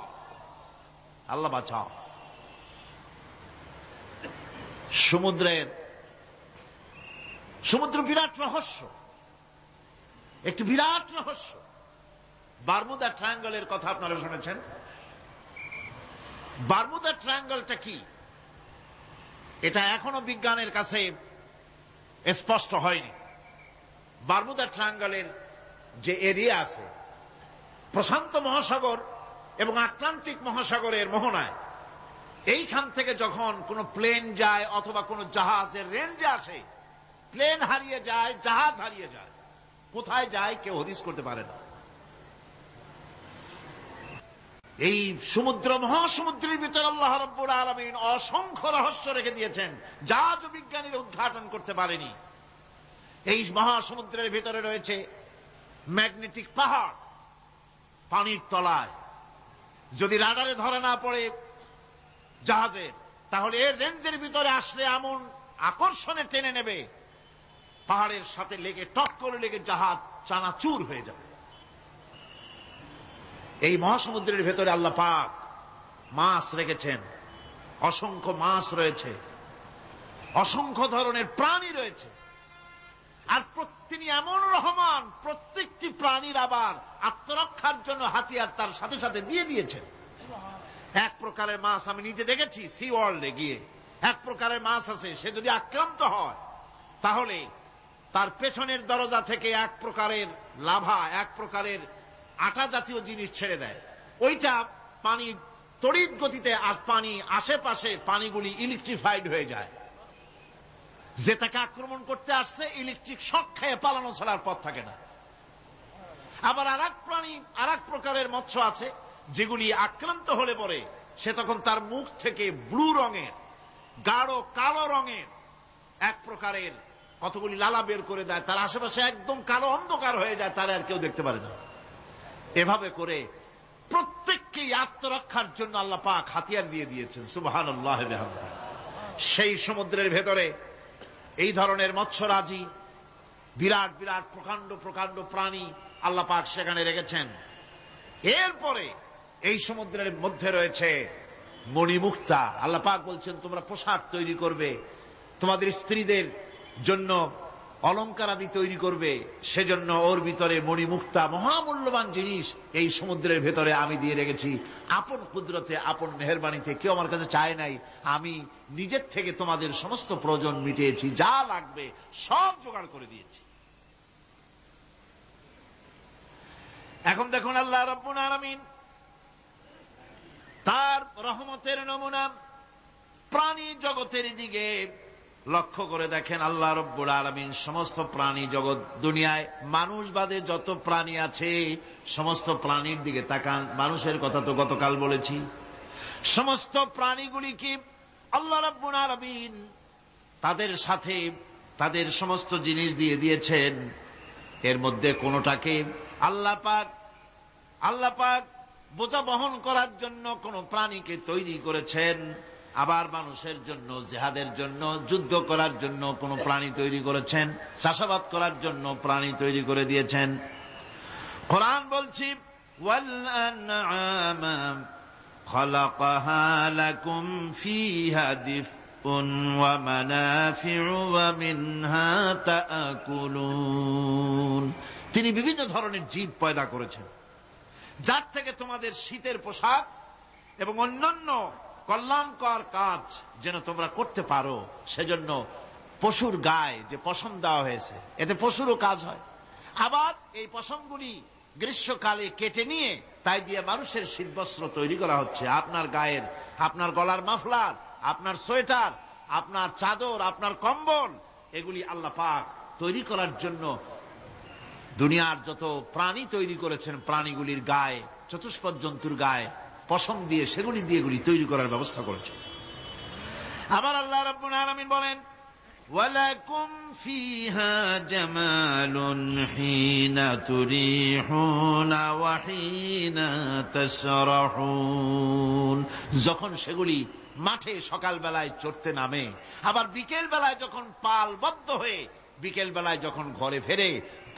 আল্লাহ বাঁচাও। সমুদ্র বিরাট রহস্য, একটি বিরাট রহস্য। বারমুদা ট্রায়াঙ্গলের কথা আপনারা শুনেছেন। বারমুদা ট্রায়াঙ্গলটা কি, এটা এখনো বিজ্ঞানের কাছে স্পষ্ট হয়নি। বারমুদা ট্রায়াঙ্গলের যে এরিয়া আছে, প্রশান্ত মহাসাগর এবং আটলান্টিক মহাসাগরের মোহনায়, এইখান থেকে যখন কোন প্লেন যায় অথবা কোন জাহাজের রেঞ্জে আসে, প্লেন হারিয়ে যায়, জাহাজ হারিয়ে যায়, কোথায় যায় কেউ হদিস করতে পারে না। এই সমুদ্র মহাসমুদ্রের ভিতরে আল্লাহ রাব্বুল আলামিন অসংখ্য রহস্য রেখে দিয়েছেন, যা আজ বিজ্ঞানীরা উদ্ঘাটন করতে পারেনি। এই মহাসমুদ্রের ভিতরে রয়েছে ম্যাগনেটিক পাহাড় পানির তলায়। যদি রাডারে ধরা না পড়ে জাহাজের, তাহলে এর রেঞ্জের ভিতরে আসলে এমন আকর্ষণে টেনে নেবে, পাহাড়ের সাথে লেগে টক করে লেগে জাহাজ চানাচুর হয়ে যাবে। এই মহাসমুদ্রের ভেতরে আল্লাহ পাক মাছ রেখেছেন, অসংখ্য মাছ রয়েছে, অসংখ্য ধরনের প্রাণী রয়েছে। আর তিনি এমন রহমান, প্রত্যেকটি প্রাণীর আবার আত্মরক্ষার জন্য হাতিয়ার তার সাথে সাথে দিয়ে দিয়েছেন। এক প্রকারের মাছ আমি নিজে দেখেছি সি ওয়ার্ল্ডে গিয়ে, এক প্রকারের মাছ আছে, সে যদি আক্রান্ত হয় তাহলে তার পেছনের দরজা থেকে এক প্রকারের লাভা, এক প্রকারের আটা জাতীয় জিনিস ছেড়ে দেয়। ওইটা পানি তড়িৎ গতিতে, পানি আশেপাশে পানিগুলি ইলেকট্রিফাইড হয়ে যায়। যে তাকে আক্রমণ করতে আসছে ইলেকট্রিক শক খেয়ে পালানো ছাড়ার পথ থাকে না। আবার আর এক প্রকারের মৎস্য আছে যেগুলি আক্রান্ত হলে পরে সে তখন তার মুখ থেকে ব্লু রঙের, গাঢ় কালো রঙের এক প্রকারের কতগুলি লালা বের করে দেয়, তার আশেপাশে একদম কালো অন্ধকার হয়ে যায়, তারা আর কেউ দেখতে পারে না। এভাবে করে প্রত্যেককেই আত্মরক্ষার জন্য আল্লাহ পাক হাতিয়ার দিয়ে দিয়েছেন। সুবহানাল্লাহ ওয়া বিহামদিহি। সেই সমুদ্রের ভেতরে এই ধরনের মৎস্যরাজি, বিরাট বিরাট প্রকাণ্ড প্রকাণ্ড প্রাণী আল্লাহ পাক সেখানে রেখেছেন। এরপরে এই সমুদ্রের মধ্যে রয়েছে মণিমুক্তা। আল্লাহ পাক বলছেন তোমরা পোশাক তৈরি করবে, তোমাদের স্ত্রীদের জন্য অলংকার আদি তৈরি করবে, সেজন্য ওর ভিতরে মণিমুক্তা মহামূল্যবান জিনিস এই সমুদ্রের ভেতরে আমি দিয়ে রেখেছি। আপন কুদরতে, আপন মেহেরবানিতে, কেউ আমার কাছে চায় নাই, আমি নিজের থেকে তোমাদের সমস্ত প্রয়োজন মিটিয়েছি, যা লাগবে সব জোগাড় করে দিয়েছি। এখন দেখুন আল্লাহ রাব্বুল আলামিন তার রহমতের নমুনা প্রাণী জগতের দিকে লক্ষ্য করে দেখেন। আল্লাহ রাব্বুল আলামিন সমস্ত প্রাণী জগৎ, দুনিয়ায় মানুষ বাদে যত প্রাণী আছে সমস্ত প্রাণীর দিকে তাকান। মানুষের কথা তো গতকাল বলেছি। সমস্ত প্রাণীগুলিকে আল্লাহ রাব্বুল আলামিন তাদের সাথে তাদের সমস্ত জিনিস দিয়ে দিয়েছেন। এর মধ্যে কোনটাকে আল্লাহ পাক বোঝা বহন করার জন্য কোন প্রাণীকে তৈরি করেছেন, আবার মানুষের জন্য, জিহাদের জন্য, যুদ্ধ করার জন্য কোন প্রাণী তৈরি করেছেন, চাষাবাদ করার জন্য প্রাণী তৈরি করে দিয়েছেন। কোরআন বলছি ওয়াল আনআমা খালাকাহা লাকুম ফিহা দিফউন ওয়া মানাফিউ ওয়া মিনহা তাআকুলুন। তিনি বিভিন্ন ধরনের জীব পয়দা করেছেন, যার থেকে তোমাদের শীতের পোশাক এবং অন্যান্য কল্যাণকর কাজ যেন তোমরা করতে পারো, সেজন্য পশুর গায়ে যে পশম দেওয়া হয়েছে, এতে পশুরও কাজ হয়। আবার এই পশমগুলি গ্রীষ্মকালে কেটে নিয়ে তাই দিয়ে মানুষের শীতবস্ত্র তৈরি করা হচ্ছে। আপনার গায়ের, আপনার গলার মাফলার, আপনার সোয়েটার, আপনার চাদর, আপনার কম্বল, এগুলি আল্লাহ পাক তৈরি করার জন্য দুনিয়ার যত প্রাণী তৈরি করেছেন, প্রাণীগুলির গায়ে, চতুষ্পদ জন্তুর গায়ে পশম দিয়ে, সেগুলি দিয়ে এগুলি তৈরি করার ব্যবস্থা করেছেন। আবার আল্লাহ রাব্বুল আলামিন বলেন, ওয়ালাকুম ফিহা জামালুন হিনা তুরিহুনা ওয়া হিনা তাসরাহুন। যখন সেগুলি মাঠে সকাল বেলায় চড়তে নামে, আবার বিকেল বেলায় যখন পালবদ্ধ হয়ে বিকেল বেলায় যখন ঘরে ফেরে,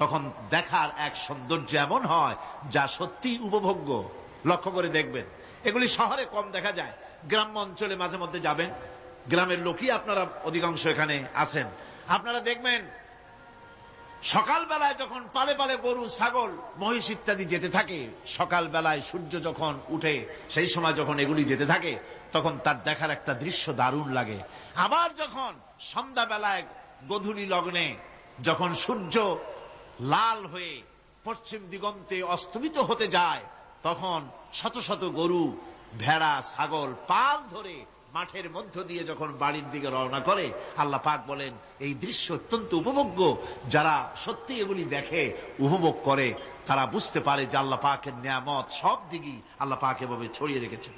তখন দেখার এক সৌন্দর্য এমন হয় যা সত্যি উপভোগ্য। লক্ষ্য করে দেখবেন, এগুলি শহরে কম দেখা যায়, গ্রাম্য অঞ্চলে মাঝে মধ্যে যাবেন, গ্রামের লোকই আপনারা অধিকাংশ এখানে আছেন, আপনারা দেখবেন সকাল বেলায় যখন পালে পালে গরু, ছাগল, মহিষ ইত্যাদি যেতে থাকে, সকাল বেলায় সূর্য যখন উঠে সেই সময় যখন এগুলি যেতে থাকে, তখন তার দেখার একটা দৃশ্য দারুণ লাগে। আবার যখন সন্ধ্যা বেলায় গোধূলি লগ্নে যখন সূর্য লাল হয়ে পশ্চিম দিগন্তে অস্তমিত হতে যায়, তখন শত শত গরু, ভেড়া, ছাগল পাল ধরে মাঠের মধ্য দিয়ে যখন বাড়ির দিকে রওনা করে, আল্লাহ পাক বলেন এই দৃশ্য অত্যন্ত উপভোগ্য। যারা সত্যি এগুলি দেখে, উপভোগ করে, তারা বুঝতে পারে যে আল্লাহ পাকের নিয়ামত সব দিকেই আল্লাহ পাক এভাবে ছড়িয়ে রেখেছেন।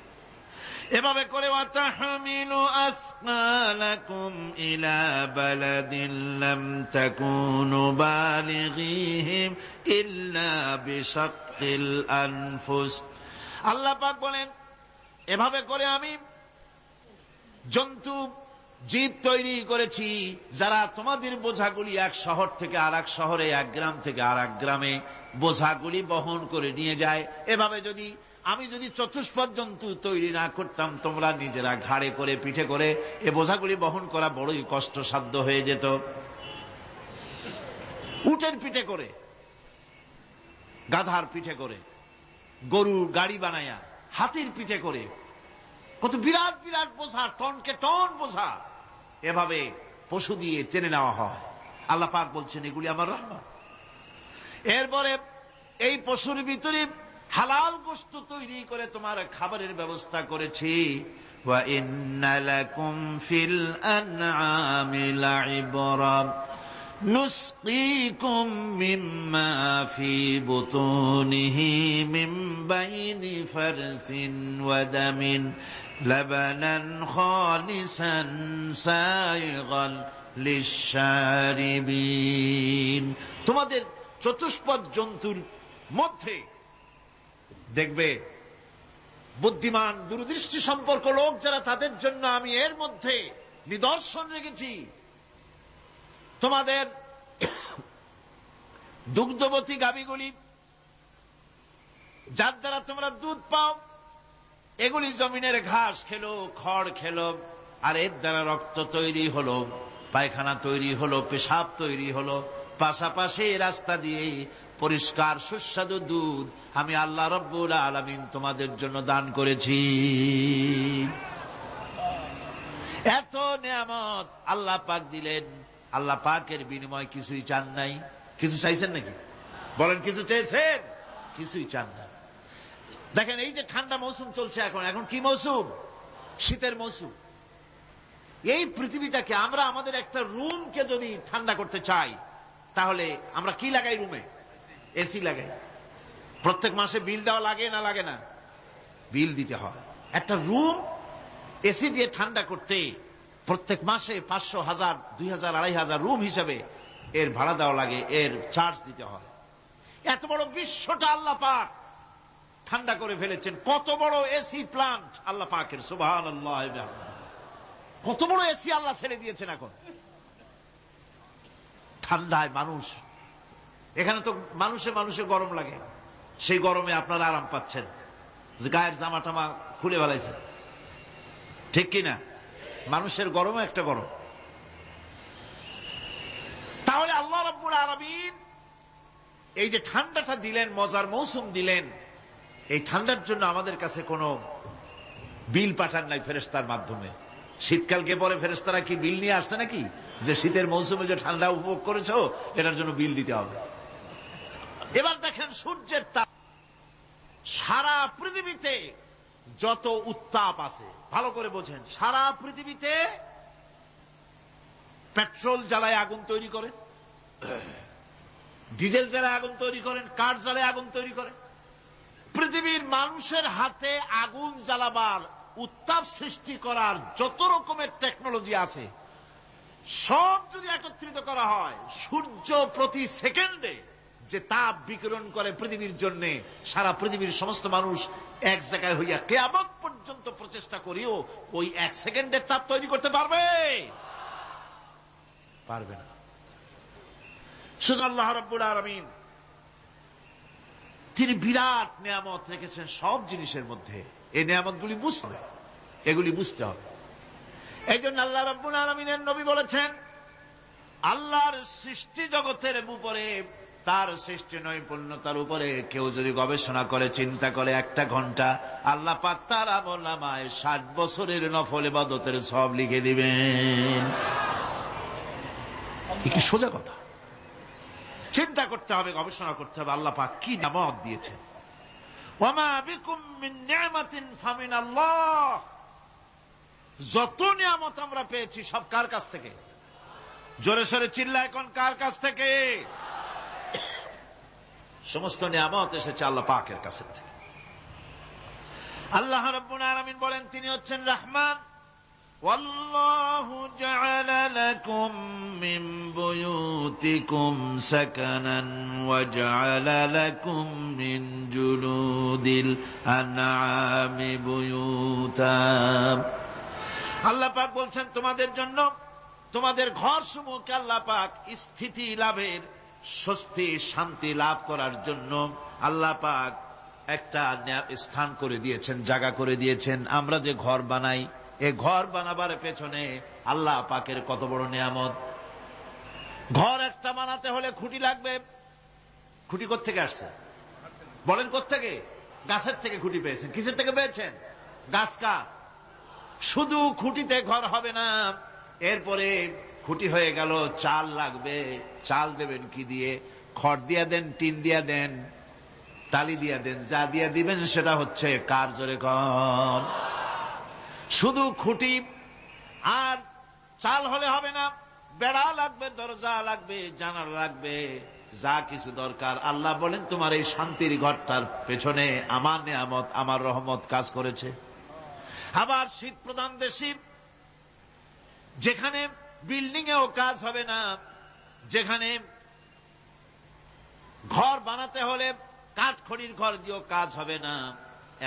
এভাবে করে ওয়াতাহমিলু আসকালাকুম ইলা বালাদিন লাম তাকুনু বালিগিহিম ইল্লা বিশাক্কিল আনফুস। আল্লাহ পাক বলেন, এভাবে করে আমি জন্তু জীব তৈরি করেছি যারা তোমাদের বোঝাগুলি এক শহর থেকে আর এক শহরে, এক গ্রাম থেকে আর এক গ্রামে বোঝাগুলি বহন করে নিয়ে যায়। এভাবে আমি যদি চতুষ্পদ জন্তু তৈরি না করতাম, তোমরা নিজেরা ঘাড়ে করে, পিঠে করে এ বোঝাগুলি বহন করা বড়ই কষ্টসাধ্য হয়ে যেত। উটের পিঠে করে, গাধার পিঠে করে, গরুর গাড়ি বানায়া, হাতির পিঠে করে, কত বিরাট বিরাট বোঝা, টনকে টন বোঝা এভাবে পশু দিয়ে টেনে নেওয়া হয়। আল্লাহ পাক বলছেন এগুলি আমার রহমত। এরপরে এই পশুর ভিতরে হালাল গোশত তৈরি করে তোমার খাবারের ব্যবস্থা করেছি। ওয়া ইন্না লাকুম ফিল আনআমি লাইবরা নুসকিকুম মিম্মা ফি বুতুনিহি মিন বাইনি ফারসিন ওয়া দামিন লাবানান খালিসান সাইগান লিশশারিবিন। তোমাদের চতুষ্পদ জন্তুর মধ্যে দেখবে বুদ্ধিমান, দূরদৃষ্টি সম্পর্ক লোক যারা, তাদের জন্য আমি এর মধ্যে নিদর্শন রেখেছি। তোমাদের দুগ্ধবতী গাভীগুলি, যার দ্বারা তোমরা দুধ পাও, এগুলি জমিনের ঘাস খেলো, খড় খেলো, আর এর দ্বারা রক্ত তৈরি হলো, পায়খানা তৈরি হলো, পেশাব তৈরি হলো, পাশাপাশি রাস্তা দিয়ে পরিষ্কার সুস্বাদু দুধ আমি আল্লাহ রব্বুল আলামিন তোমাদের জন্য দান করেছি। এত নিয়ামত আল্লাহ পাক দিলেন, আল্লাহ পাকের বিনিময় কিছুই চান নাই। কিছু চাইছেন নাকি? বলেন, কিছু চেয়েছেন? কিছুই চান না। দেখেন, এই যে ঠান্ডা মৌসুম চলছে, এখন কি মৌসুম? শীতের মৌসুম। এই পৃথিবীটাকে আমরা, আমাদের একটা রুমকে যদি ঠান্ডা করতে চাই, তাহলে আমরা কি লাগাই? রুমে এসি লাগাই। প্রত্যেক মাসে বিল দেওয়া লাগে না লাগে না? বিল দিতে হয়। একটা রুম এসি দিয়ে ঠান্ডা করতে প্রত্যেক মাসে 500, 1000, 2000, 2500 রুম হিসাবে এর ভাড়া দেওয়া লাগে, এর চার্জ দিতে হয়। এত বড় বিশ্বটা আল্লাহ পাক ঠান্ডা করে ফেলেছেন। কত বড় এসি প্লান্ট আল্লাহ পাকের, সুবহানাল্লাহ। কত বড় এসি আল্লাহ ছেড়ে দিয়েছেন এখন। ঠান্ডায় মানুষ, এখানে তো মানুষে গরম লাগে, সেই গরমে আপনারা আরাম পাচ্ছেন, যে গায়ের জামা টামা খুলে ফেলাইছে, ঠিক কিনা? মানুষের গরমও একটা গরম। তাহলে আল্লাহ রাব্বুল আলামিন এই যে ঠান্ডাটা দিলেন, মজার মৌসুম দিলেন, এই ঠান্ডার জন্য আমাদের কাছে কোনো বিল পাঠান নাই ফেরেশতার মাধ্যমে। শীতকাল গে পরে ফেরেশতারা কি বিল নিয়ে আসছে নাকি, যে শীতের মৌসুমে যে ঠান্ডা উপভোগ করেছো এটার জন্য বিল দিতে হবে? এবার দেখেন সূর্যের তাপ, সারা পৃথিবীতে যত উত্তাপ আছে, ভালো করে বোঝেন, সারা পৃথিবীতে পেট্রোল জ্বালায় আগুন তৈরি করে, ডিজেল জ্বালে আগুন তৈরি করেন, কাঠ জ্বালে আগুন তৈরি করেন। পৃথিবীর মানুষের হাতে আগুন জ্বালাবার, উত্তাপ সৃষ্টি করার যত রকমের টেকনোলজি আছে, সব যদি একত্রিত করা হয়, সূর্য প্রতি সেকেন্ডে যে তাপ বিকিরণ করে পৃথিবীর জন্য, সারা পৃথিবীর সমস্ত মানুষ এক জায়গায় হইয়া কিয়ামত পর্যন্ত প্রচেষ্টা করিও ওই এক সেকেন্ডের তাপ তৈরি করতে পারবে? পারবে না। শুধু আল্লাহ রাব্বুল আলামিন তিনি বিরাট নিয়ামত রেখেছেন সব জিনিসের মধ্যে। এই নিয়ামতগুলি বুঝতে হবে, এগুলি বুঝতে হবে। এই জন্য আল্লাহ রাব্বুল আলামিনের নবী বলেছেন, আল্লাহর সৃষ্টি জগতের উপরে, তার সৃষ্টি নৈপুণ্যতার উপরে কেউ যদি গবেষণা করে, চিন্তা করে 1 ঘন্টা, আল্লাহ পাক তার আমলনামায় 60 বছরের নফল ইবাদতের সওয়াব লিখে দিবেন। কি সোজা কথা। চিন্তা করতে হবে, গবেষণা করতে হবে আল্লাহ পাক কি নিয়ামত দিয়েছেন। ওয়ামা বিকুম মিন নি'মাতিন ফামিনাল্লাহ। যত নিয়ামত আমরা পেয়েছি সব কার কাছ থেকে? জোরে সোরে চিল্লা এখন, কার কাছ থেকে? সমস্ত নিয়ামত এসেছে আল্লাহ পাকের কাছ থেকে। আল্লাহ রাব্বুল আলামিন বলেন তিনি হচ্ছেন রহমান। والله جعل لكم من بيوتكم سكنا وجعل لكم من جلود الأنعام بيوتا। আল্লাহ পাক বলছেন তোমাদের জন্য, তোমাদের ঘর সমূহকে আল্লাহ পাক স্থিতি লাভের, স্বস্তি শান্তি লাভ করার জন্য আল্লাহ পাক একটা স্থান করে দিয়েছেন, জায়গা করে দিয়েছেন। আমরা যে ঘর বানাই, এ ঘর বানাবার পেছনে আল্লাহ পাকের কত বড় নিয়ামত। ঘর একটা বানাতে হলে খুঁটি লাগবে। খুঁটি কোত্থেকে আসছে বলেন? কোত্থেকে? গাছের থেকে খুঁটি পেয়েছেন। কিসের থেকে পেয়েছেন? গাছ কা। শুধু খুঁটিতে ঘর হবে না, এরপরে খুঁটি হয়ে গেল, চাল লাগবে। চাল দেবেন কি দিয়ে? খড় দিয়া দেন, টিন দিয়া দেন, টালি দিয়া দেন, যা দিয়া দিবেন সেটা হচ্ছে কার? জোরে কম। শুধু খুঁটি আর চাল হলে হবে না, বেড়া লাগবে, দরজা লাগবে, জানালা লাগবে, যা কিছু দরকার। আল্লাহ বলেন তোমার এই শান্তির ঘরটার পেছনে আমার নিয়ামত, আমার রহমত কাজ করেছে। আবার শীত প্রধান দেশে যেখানে বিল্ডিং এও কাজ হবে না, যেখানে ঘর বানাতে হলে কাঠখড়ির ঘর দিয়েও কাজ হবে না,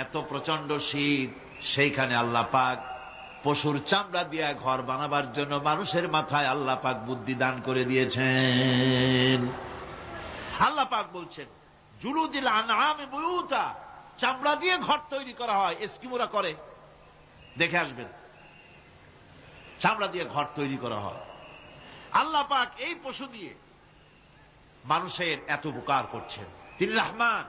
এত প্রচন্ড শীত, সেইখানে আল্লাহ পাক পশুর চামড়া দিয়া ঘর বানাবার জন্য মানুষের মাথায় আল্লাহ পাক বুদ্ধি দান করে দিয়েছেন। আল্লাহ পাক বলছেন জুলুদিল আনআমি বুয়ুতা, চামড়া দিয়ে ঘর তৈরি করা হয়। এস্কিমোরা করে, দেখে আসবেন, চামড়া দিয়ে ঘর তৈরি করা হয়। আল্লাহ পাক এই পশু দিয়ে মানুষের এত উপকার করছেন। তিনি রহমান।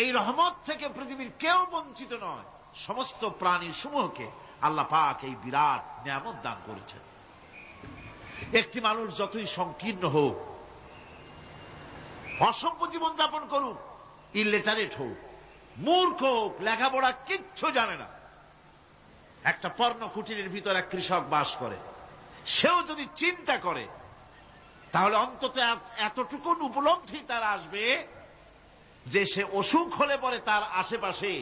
এই রহমত থেকে পৃথিবীর কেউ বঞ্চিত নয়। সমস্ত প্রাণী সমূহকে আল্লাহ পাক এই বিরাট নিয়ামত দান করেছেন। একটি মানুষ যতই সংকীর্ণ হোক, অসভ্য জীবন যাপন করুক, ইলিটারেট হোক, মূর্খ হোক, লেখাপড়া কিচ্ছু জানে না, একটা পর্ণ কুটিরের ভিতরে এক কৃষক বাস করে, সেও যদি চিন্তা করে তাহলে অন্তত এতটুকু উপলব্ধি তার আসবে যে সে অসুখ হলে পরে তার আশেপাশে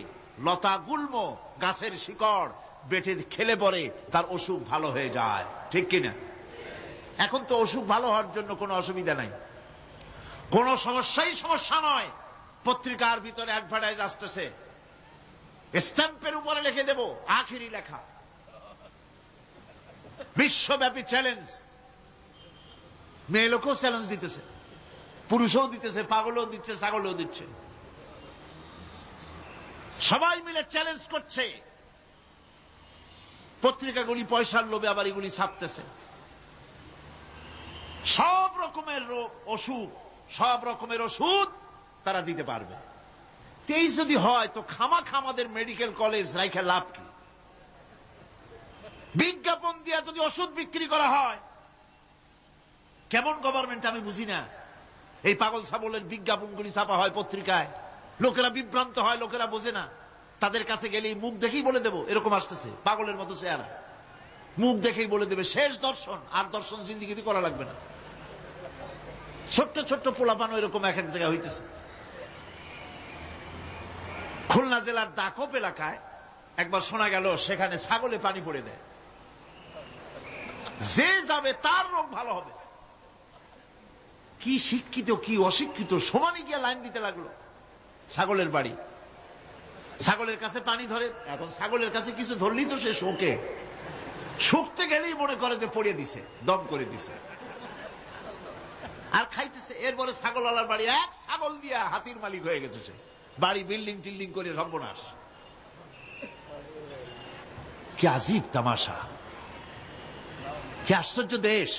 লতা গুল্ম, গাছের শিকড় বেটে খেলে পরে তার অসুখ ভালো হয়ে যায়। ঠিক কিনা? এখন তো অসুখ ভালো হওয়ার জন্য কোনো অসুবিধা নাই, কোনো সমস্যাই সমস্যা নয়। পত্রিকার ভিতরে অ্যাডভার্টাইজ আসতেছে, স্ট্যাম্পের উপরে লিখে দেব আখিরি লেখা, বিশ্বব্যাপী চ্যালেঞ্জ। মেয়ে লোকও চ্যালেঞ্জ দিতেছে, পুরুষও দিতেছে, পাগলও দিচ্ছে, ছাগলও দিচ্ছে, সবাই মিলে চ্যালেঞ্জ করছে। পত্রিকাগুলি পয়সার লোভে আবার এগুলি ছাপতেছে। সব রকমের অসুখ, সব রকমের ওষুধ তারা দিতে পারবে। তেই যদি হয় তো খামাখা আমাদের মেডিকেল কলেজ রাইখা লাভ কি? বিজ্ঞাপন দিয়ে যদি ওষুধ বিক্রি করা হয়, কেমন গভর্নমেন্ট আমি বুঝি না। এই পাগল ছাগলের বিজ্ঞাপনগুলি ছাপা হয় পত্রিকায়, লোকেরা বিভ্রান্ত হয়, লোকেরা বোঝে না। তাদের কাছে গেলেই মুখ দেখেই বলে দেব এরকম আসতেছে, পাগলের মতো চেহারা, মুখ দেখেই বলে দেবে শেষ দর্শন, আর দর্শন জিন্দিগিতে করা লাগবে না। ছোট্ট ছোট্ট পোলাপান এরকম এক এক জায়গায় হইতেছে। খুলনা জেলার দাকপ এলাকায় একবার শোনা গেল সেখানে ছাগলে পানি পড়ে দেয়, যে যাবে তার রোগ ভালো হবে। কি শিক্ষিত কি অশিক্ষিত সমানে গিয়া লাইন দিতে লাগলো। ছাগলের বাড়ি, ছাগলের কাছে পানি ধরে। এখন ছাগলের কাছে কিছু ধরলেই তো সে শোকে, শুকতে গেলেই মনে করে যে পড়িয়ে দিছে, দম করে দিছে, আর খাইতেছে। এরপরে ছাগলওয়ালার বাড়ি এক ছাগল দিয়া হাতির মালিক হয়ে গেছে সে, বাড়ি বিল্ডিং টিল্ডিং করে সর্বনাশ। কি আজীব তামাশা, কি আশ্চর্য দেশ।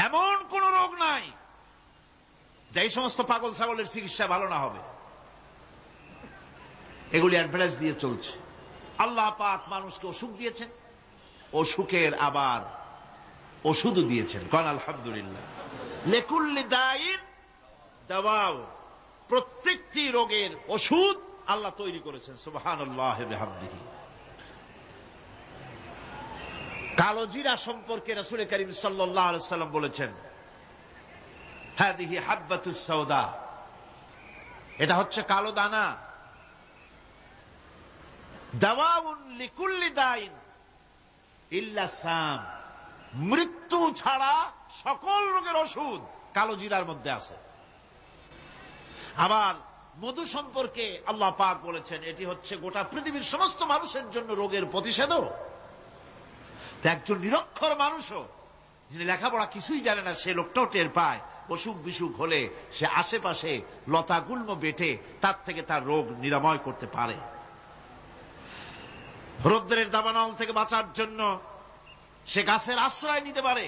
এমন কোন রোগ নাই যে এই সমস্ত পাগল ছাগলের চিকিৎসা ভালো না হবে। এগুলি অ্যাডভার্টাইজ দিয়ে চলছে। আল্লাহ পাক মানুষকে অসুখ দিয়েছেন, অসুখের আবার ওষুধও দিয়েছেন। কারণ আলহামদুলিল্লাহ লিকুল্লি দাইন দাওয়াও, প্রত্যেকটি রোগের ওষুধ আল্লাহ তৈরি করেছেন। সুবহানাল্লাহ ওয়া বিহামদিহি। কালো জিরা সম্পর্কে রাসূল করিম সাল্লাল্লাহু আলাইহি ওয়াসাল্লাম বলেছেন, হাদিহি হাব্বাতুস সাওদা, এটা হচ্ছে কালো দানা। দাওয়াউন লিকুল্লি দাইন ইল্লা সাম, মৃত্যু ছাড়া সকল রোগের ওষুধ কালো জিরার মধ্যে আছে। আবার মধু সম্পর্কে আল্লাহ পাক বলেছেন, এটি হচ্ছে গোটা পৃথিবীর সমস্ত মানুষের জন্য রোগের প্রতিষেধক। একজন নিরক্ষর মানুষও, যিনি লেখাপড়া কিছুই জানে না, সে লোকটাও টের পায় অসুখ বিসুখ হলে সে আশেপাশে লতা গুল্ম বেটে তার থেকে তার রোগ নিরাময় করতে পারে। রৌদ্রের দাবানল থেকে বাঁচার জন্য সে গাছের আশ্রয় নিতে পারে।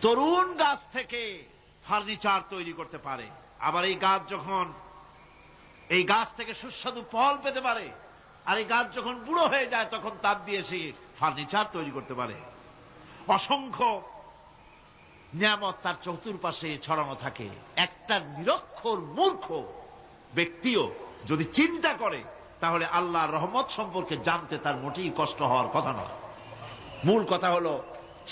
তরুণ গাছ থেকে ফার্নিচার তৈরি করতে পারে। আবার এই গাছ যখন এই গাছ থেকে সুস্বাদু ফল পেতে পারে, আর এই গাছ যখন বুড়ো হয়ে যায় তখন তার দিয়ে সে ফার্নিচার তৈরি করতে পারে। অসংখ্য নিয়ামত তার চতুর্পাশে ছড়ানো থাকে। একটা নিরক্ষর মূর্খ ব্যক্তিও যদি চিন্তা করে তাহলে আল্লাহর রহমত সম্পর্কে জানতে তার মোটেই কষ্ট হওয়ার কথা নয়। মূল কথা হলো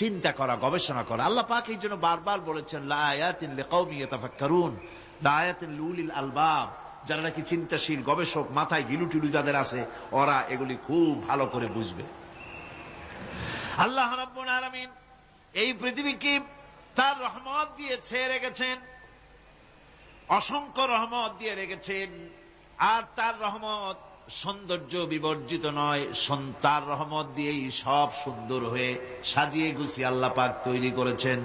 চিন্তা করা, গবেষণা করা। আল্লাহ পাক এই জন্য বারবার বলেছেন, লা আয়াতিন লিকাওমি ইয়াতাফাক্কারুন, লা আয়াতিন লিউলিল আলবাব, যারা নাকি চিন্তাশীল গবেষক, মাথায় গিলুটিলু যাদের আছে, ওরা এগুলি খুব ভালো করে বুঝবে। আল্লাহ রাব্বুল আলামিন এই পৃথিবীকে তার রহমত দিয়ে ছেয়ে রেখেছেন, অসংখ্য রহমত দিয়ে রেখেছেন। আর তার রহমত সৌন্দর্য বিবর্জিত নয়, তার রহমত দিয়েই সব সুন্দর হয়ে সাজিয়ে গুছিয়ে আল্লাহ পাক তৈরি করেছেন।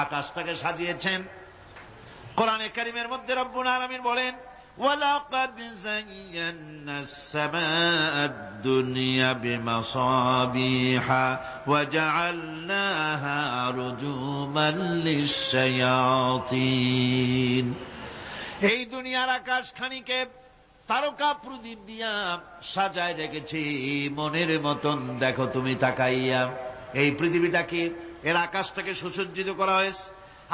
আকাশটাকে সাজিয়েছেন। কোরআনে কারীমের মধ্যে রব্বুল আলামিন বলেন, ওয়ালাকাদ যায়্যানা আস-সামাআদ দুনিয়া বিমাসাবিহা ওয়া জাআলনাহা রুজুমান লিশ-শায়াতিন। এই দুনিয়ার আকাশ খানিকে তারকা প্রদীপ দিয়া সাজায় রেখেছি মনের মতন। দেখো তুমি তাকাইয়া, এই পৃথিবীটাকে, এর আকাশটাকে সুসজ্জিত করা হয়েছে।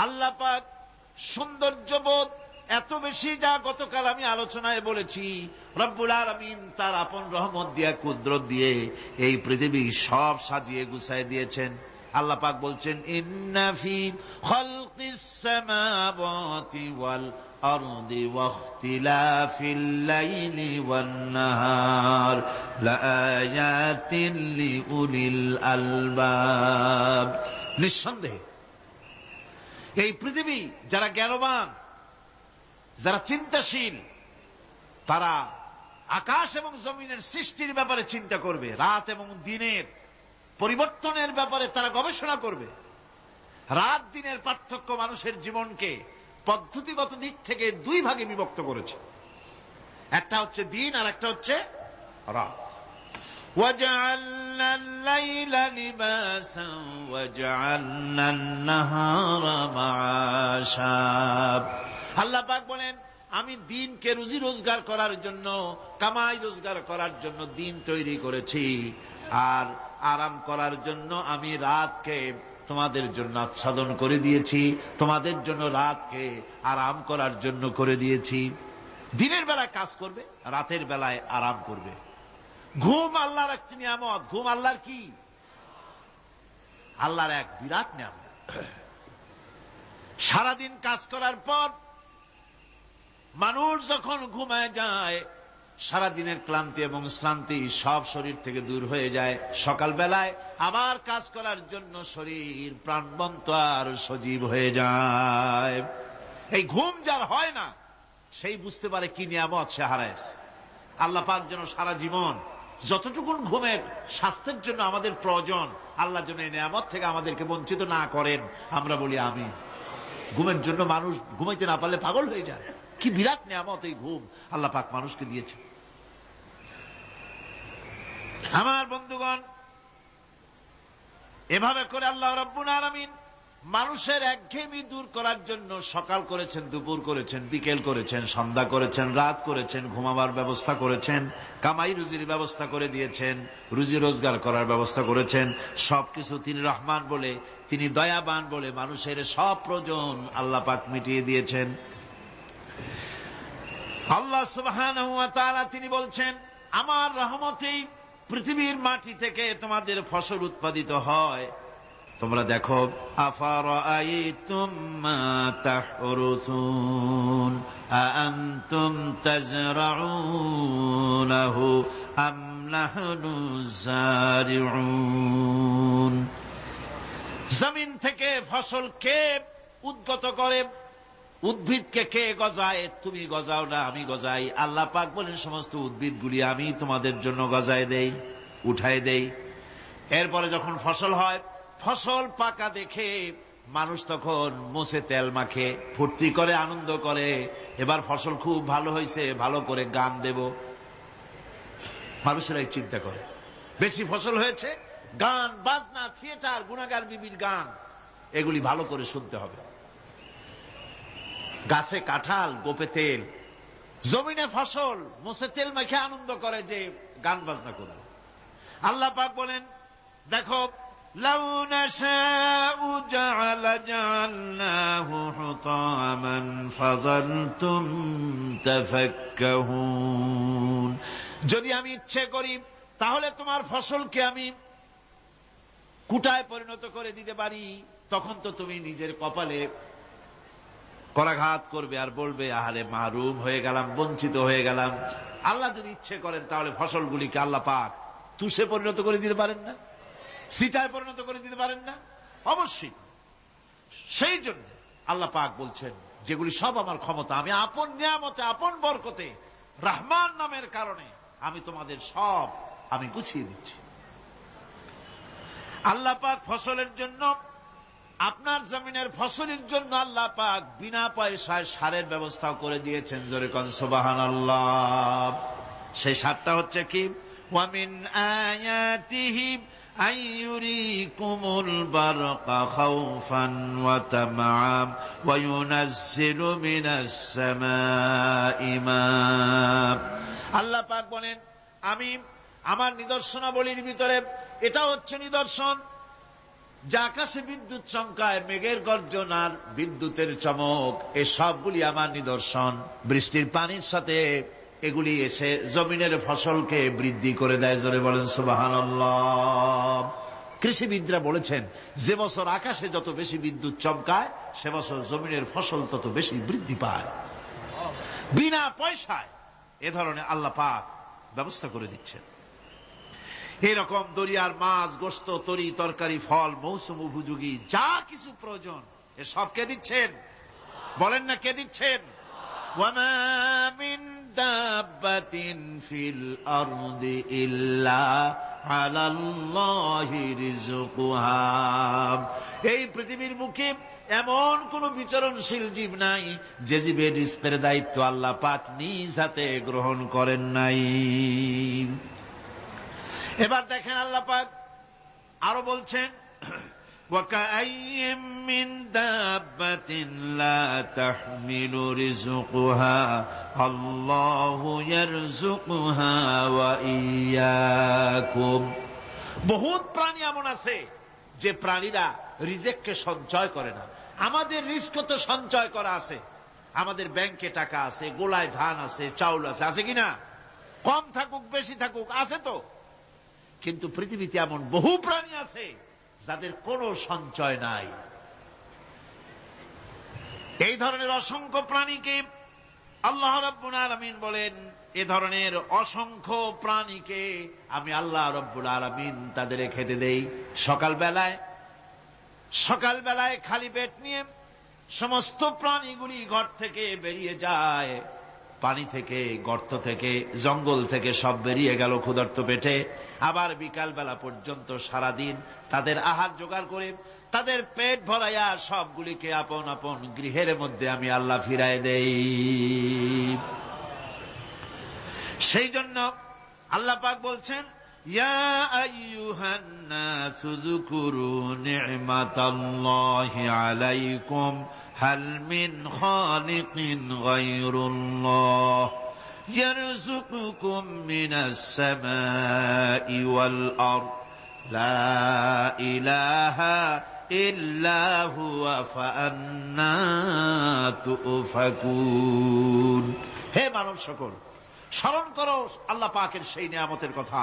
আল্লাহ পাক সৌন্দর্যবোধ এত বেশি, যা গতকাল আমি আলোচনায় বলেছি, রব্বুল আলামিন তার আপন রহমত দিয়া, কুদরত দিয়ে এই পৃথিবী সব সাজিয়ে গুছায় দিয়েছেন। আল্লাহ পাক বলছেন, ইন্না ফি খালকিস সামাওয়াতি ওয়াল আরদি ওয়াখতিলাফিল লাইলি ওয়ান নাহার লাআয়াতিন লিউলিল আলবাব। নিঃসন্দেহে এই পৃথিবী যারা জ্ঞানবান, যারা চিন্তাশীল, তারা আকাশ এবং জমিনের সৃষ্টির ব্যাপারে চিন্তা করবে, রাত এবং দিনের পরিবর্তনের ব্যাপারে তারা গবেষণা করবে। রাত দিনের পার্থক্য মানুষের জীবনকে পদ্ধতিগত দিক থেকে দুই ভাগে বিভক্ত করেছে। একটা হচ্ছে দিন আর একটা হচ্ছে রাত। وَجَعَلْنَا اللَّيْلَ لِبَاسًا وَجَعَلْنَا النَّهَارَ مَعَاشًا। আল্লাহ পাক বলেন, আমি দিনকে রুজি রোজগার করার জন্য, কামাই রোজগার করার জন্য দিন তৈরি করেছি, আর আরাম করার জন্য আমি রাতকে তোমাদের জন্য আচ্ছাদন করে দিয়েছি, তোমাদের জন্য রাতকে আরাম করার জন্য করে দিয়েছি। দিনের বেলায় কাজ করবে, রাতের বেলায় আরাম করবে। ঘুম আল্লাহর একটি নিয়ামত। ঘুম আল্লাহর কি? আল্লাহর এক বিরাট নিয়ামত। সারাদিন কাজ করার পর মানুষ যখন ঘুমায় যায়, সারাদিনের ক্লান্তি এবং শ্রান্তি সব শরীর থেকে দূর হয়ে যায়। সকালবেলায় আবার কাজ করার জন্য শরীর প্রাণবন্ত আর সজীব হয়ে যায়। এই ঘুম যার হয় না, সেই বুঝতে পারে কি নিয়ামত সে হারাইছে। আল্লাহ পাক যেন সারা জীবন যতটুকুন ঘুমের স্বাস্থ্যের জন্য আমাদের প্রয়োজন, আল্লাহ যেন এই নিয়ামত থেকে আমাদেরকে বঞ্চিত না করেন। আমরা বলি আমিন। ঘুমের জন্য মানুষ ঘুমাইতে না পারলে পাগল হয়ে যায়। কি বিরাট নিয়ামত এই ঘুম আল্লাহ পাক মানুষকে দিয়েছে। আমার বন্ধুগণ, এভাবে করে আল্লাহ রাব্বুল আলামিন মানুষের একঘেয়েমি দূর করার জন্য সকাল করেছেন, দুপুর করেছেন, বিকেল করেছেন, সন্ধ্যা করেছেন, রাত করেছেন, ঘুমাবার ব্যবস্থা করেছেন, কামাই রুজির ব্যবস্থা করে দিয়েছেন, রুজি রোজগার করার ব্যবস্থা করেছেন। সবকিছু তিনি রহমান বলে, তিনি দয়াবান বলে মানুষের সব প্রয়োজন আল্লাহ পাক মিটিয়ে দিয়েছেন। আল্লাহ সুবহানাহু ওয়া তাআলা তিনি বলছেন, আমার রহমতেই পৃথিবীর মাটি থেকে তোমাদের ফসল উৎপাদিত হয়। তোমরা দেখো, আফারাআইতুম মা তাহরুসুন আআনতুম তাজরাউনাহু আম নাহনুজ জারিউন। জমিন থেকে ফসল কে উদ্গত করে? উদ্ভিদকে কে গজায়? তুমি গজাও না, আমি গজাই। আল্লাহ পাক বলেন, সমস্ত উদ্ভিদগুলি আমি তোমাদের জন্য গজায় দেই, উঠায় দেই। এরপরে যখন ফসল হয়, ফসল পাকা দেখে মানুষ তখন মুছে তেল মাখে, ফুর্তি করে, আনন্দ করে। এবার ফসল খুব ভালো হয়েছে, ভালো করে গান দেব। মানুষেরাই চিন্তা করে, বেশি ফসল হয়েছে, গান বাজনা, থিয়েটার, গুনাগার বিবির গান, এগুলি ভালো করে শুনতে হবে। গাছে কাঁঠাল, গোপে তেল, জমিনে ফসল, মুছে তেল মাখে আনন্দ করে যে গান বাজনা করবে। আল্লাহ পাক বলেন, দেখো, লাউ নাশাউ জাআলনাহু হুতামান ফাযালতুম তাফাক্কাহুন। যদি আমি ইচ্ছে করি তাহলে তোমার ফসলকে আমি কুটায় পরিণত করে দিতে পারি। তখন তো তুমি নিজের কপালে করাঘাত করবে আর বলবে, আহারে মাহরুম হয়ে গেলাম, বঞ্চিত হয়ে গেলাম। আল্লাহ যদি ইচ্ছে করেন তাহলে ফসলগুলিকে আল্লাহ পাক তুষে পরিণত করে দিতে পারেন না? সিটায় পরিণত করে দিতে পারেন না? অবশ্যই। সেই জন্য আল্লাহ পাক বলছেন, যেগুলি সব আমার ক্ষমতা, আমি আপন নিয়ামতে, আপন বরকতে, রহমান নামের কারণে আমি তোমাদের সব আমি গুছিয়ে দিচ্ছি। আল্লাহ পাক ফসলের জন্য, আপনার জমিনের ফসলের জন্য আল্লাহ পাক বিনা পয়সায় সারের ব্যবস্থা করে দিয়েছেন। জোরে কোন সুবহানাল্লাহ। সেই সারটা হচ্ছে কি? ওয়া মিন আয়াতিহি আইয়ুরিকুমুল বারকা খাউফান ওয়া তামআম ওয়া ইউনাজ্জিলু মিনাস সামাই মা। আল্লাহ পাক বলেন, আমি আমার নিদর্শনাবলীর ভিতরে এটা হচ্ছে নিদর্শন, যে আকাশে বিদ্যুৎ চমকায়, মেঘের গর্জন আর বিদ্যুতের চমক, এ সবগুলি আমার নিদর্শন। বৃষ্টির পানির সাথে এগুলি এসে জমিনের ফসলকে বৃদ্ধি করে দেয়। জোরে বলেন সুবহানাল্লাহ। কৃষিবিদরা বলেছেন, যে বছর আকাশে যত বেশি বিদ্যুৎ চমকায়, সে বছর জমিনের ফসল তত বেশি বৃদ্ধি পায়। বিনা পয়সায় এ ধরনের আল্লাহ পাক ব্যবস্থা করে দিচ্ছেন। এরকম দরিয়ার মাছ, গোশত, তরি তরকারি, ফল, মৌসুম উপযোগী যা কিছু প্রয়োজন, এ সব কে দিচ্ছেন? বলেন না, কে দিচ্ছেন? ওয়া মা মিন দাব্বাতিন ফিল আরদি ইল্লা আলাল্লাহি রিজকুহা। এই পৃথিবীর মুখে এমন কোন বিচরণশীল জীব নাই যে জীবের রিজকের দায়িত্ব আল্লাহ পাক নিজ হাতে গ্রহণ করেন নাই। এবার দেখেন, আল্লাহ পাক আরো বলছেন, ওয়াকাআইয়িম মিন দাব্বাতিন লা তাহমিলু রিজকুহা আল্লাহু ইয়ারযুকুহা ওয়া ইয়্যাকুম। বহুত প্রাণী এমন আছে যে প্রাণীরা রিজেককে সঞ্চয় করে না। আমাদের রিজক তো সঞ্চয় করা আছে, আমাদের ব্যাংকে টাকা আছে, গোলায় ধান আছে, চাউল আছে, আছে কিনা? কম থাকুক বেশি থাকুক, আছে তো। কিন্তু পৃথিবীতে এমন বহু প্রাণী আছে যাদের কোনো সঞ্চয় নাই। এই ধরনের অসংখ্য প্রাণীকে আল্লাহ রাব্বুল আলামিন বলেন, এ ধরনের অসংখ্য প্রাণীকে আমি আল্লাহ রাব্বুল আলামিন তাদের খেতে দেই। সকালবেলায় খালি পেট নিয়ে সমস্ত প্রাণীগুলি ঘর থেকে বেরিয়ে যায়, পানি থেকে, গর্ত থেকে, জঙ্গল থেকে সব বেরিয়ে গেল ক্ষুধার্ত পেটে। আবার বিকাল বেলা পর্যন্ত সারাদিন তাদের আহার জোগাড় করে তাদের পেট ভরাইয়া সবগুলিকে আপন আপন গৃহের মধ্যে আমি আল্লাহ ফিরায় দেই। সেই জন্য আল্লাহ পাক বলছেন, ইয়া আইয়ুহান নাসু যকুরু নি'মাতাল্লাহি আলাইকুম হাল মিন খালিকিন গায়রুল্লাহ ইয়ারযুকুকুম মিনাস সামাই ওয়াল আরদ লা ইলাহা ইল্লা হুয়া ফাআন্না তুফাকুন। হে মানব সকল, স্মরণ করো আল্লাহ পাকের সেই নিয়ামতের কথা,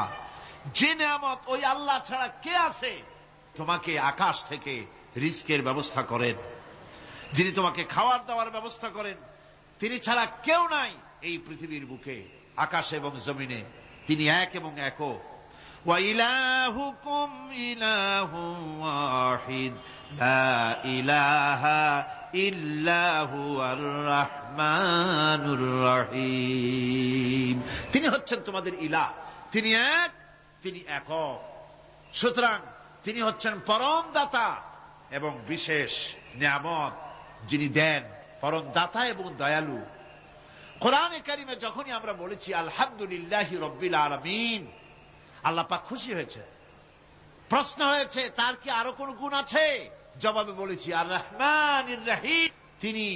যে নিয়ামত ওই আল্লাহ ছাড়া কে আছে? তোমাকে আকাশ থেকে রিজকের ব্যবস্থা করেন, যিনি তোমাকে খাওয়ার দাওয়ার ব্যবস্থা করেন, তিনি ছাড়া কেউ নাই এই পৃথিবীর বুকে, আকাশে এবং জমিনে। তিনি এক এবং একক। ওয়া ইলাহুকুম ইলাহুন ওয়াহিদ লা ইলাহা ইল্লা হুয়ার রাহমানুর রহিম। তিনি হচ্ছেন তোমাদের ইলাহ, তিনি এক, তিনি একক। সুতরাং তিনি হচ্ছেন পরম দাতা এবং বিশেষ নিয়ামত যিনি দেন, পরম দাতা এবং দয়ালু। কোরআনে কারিমে যখনই আমরা বলেছি আলহামদুলিল্লাহি রাব্বিল আলামিন, আল্লাহ পাক খুশি হয়েছে। প্রশ্ন হয়েছে তার কি আরো কোন গুণ আছে? জবাবে বলেছি আর রহমানির রহিম, তিনি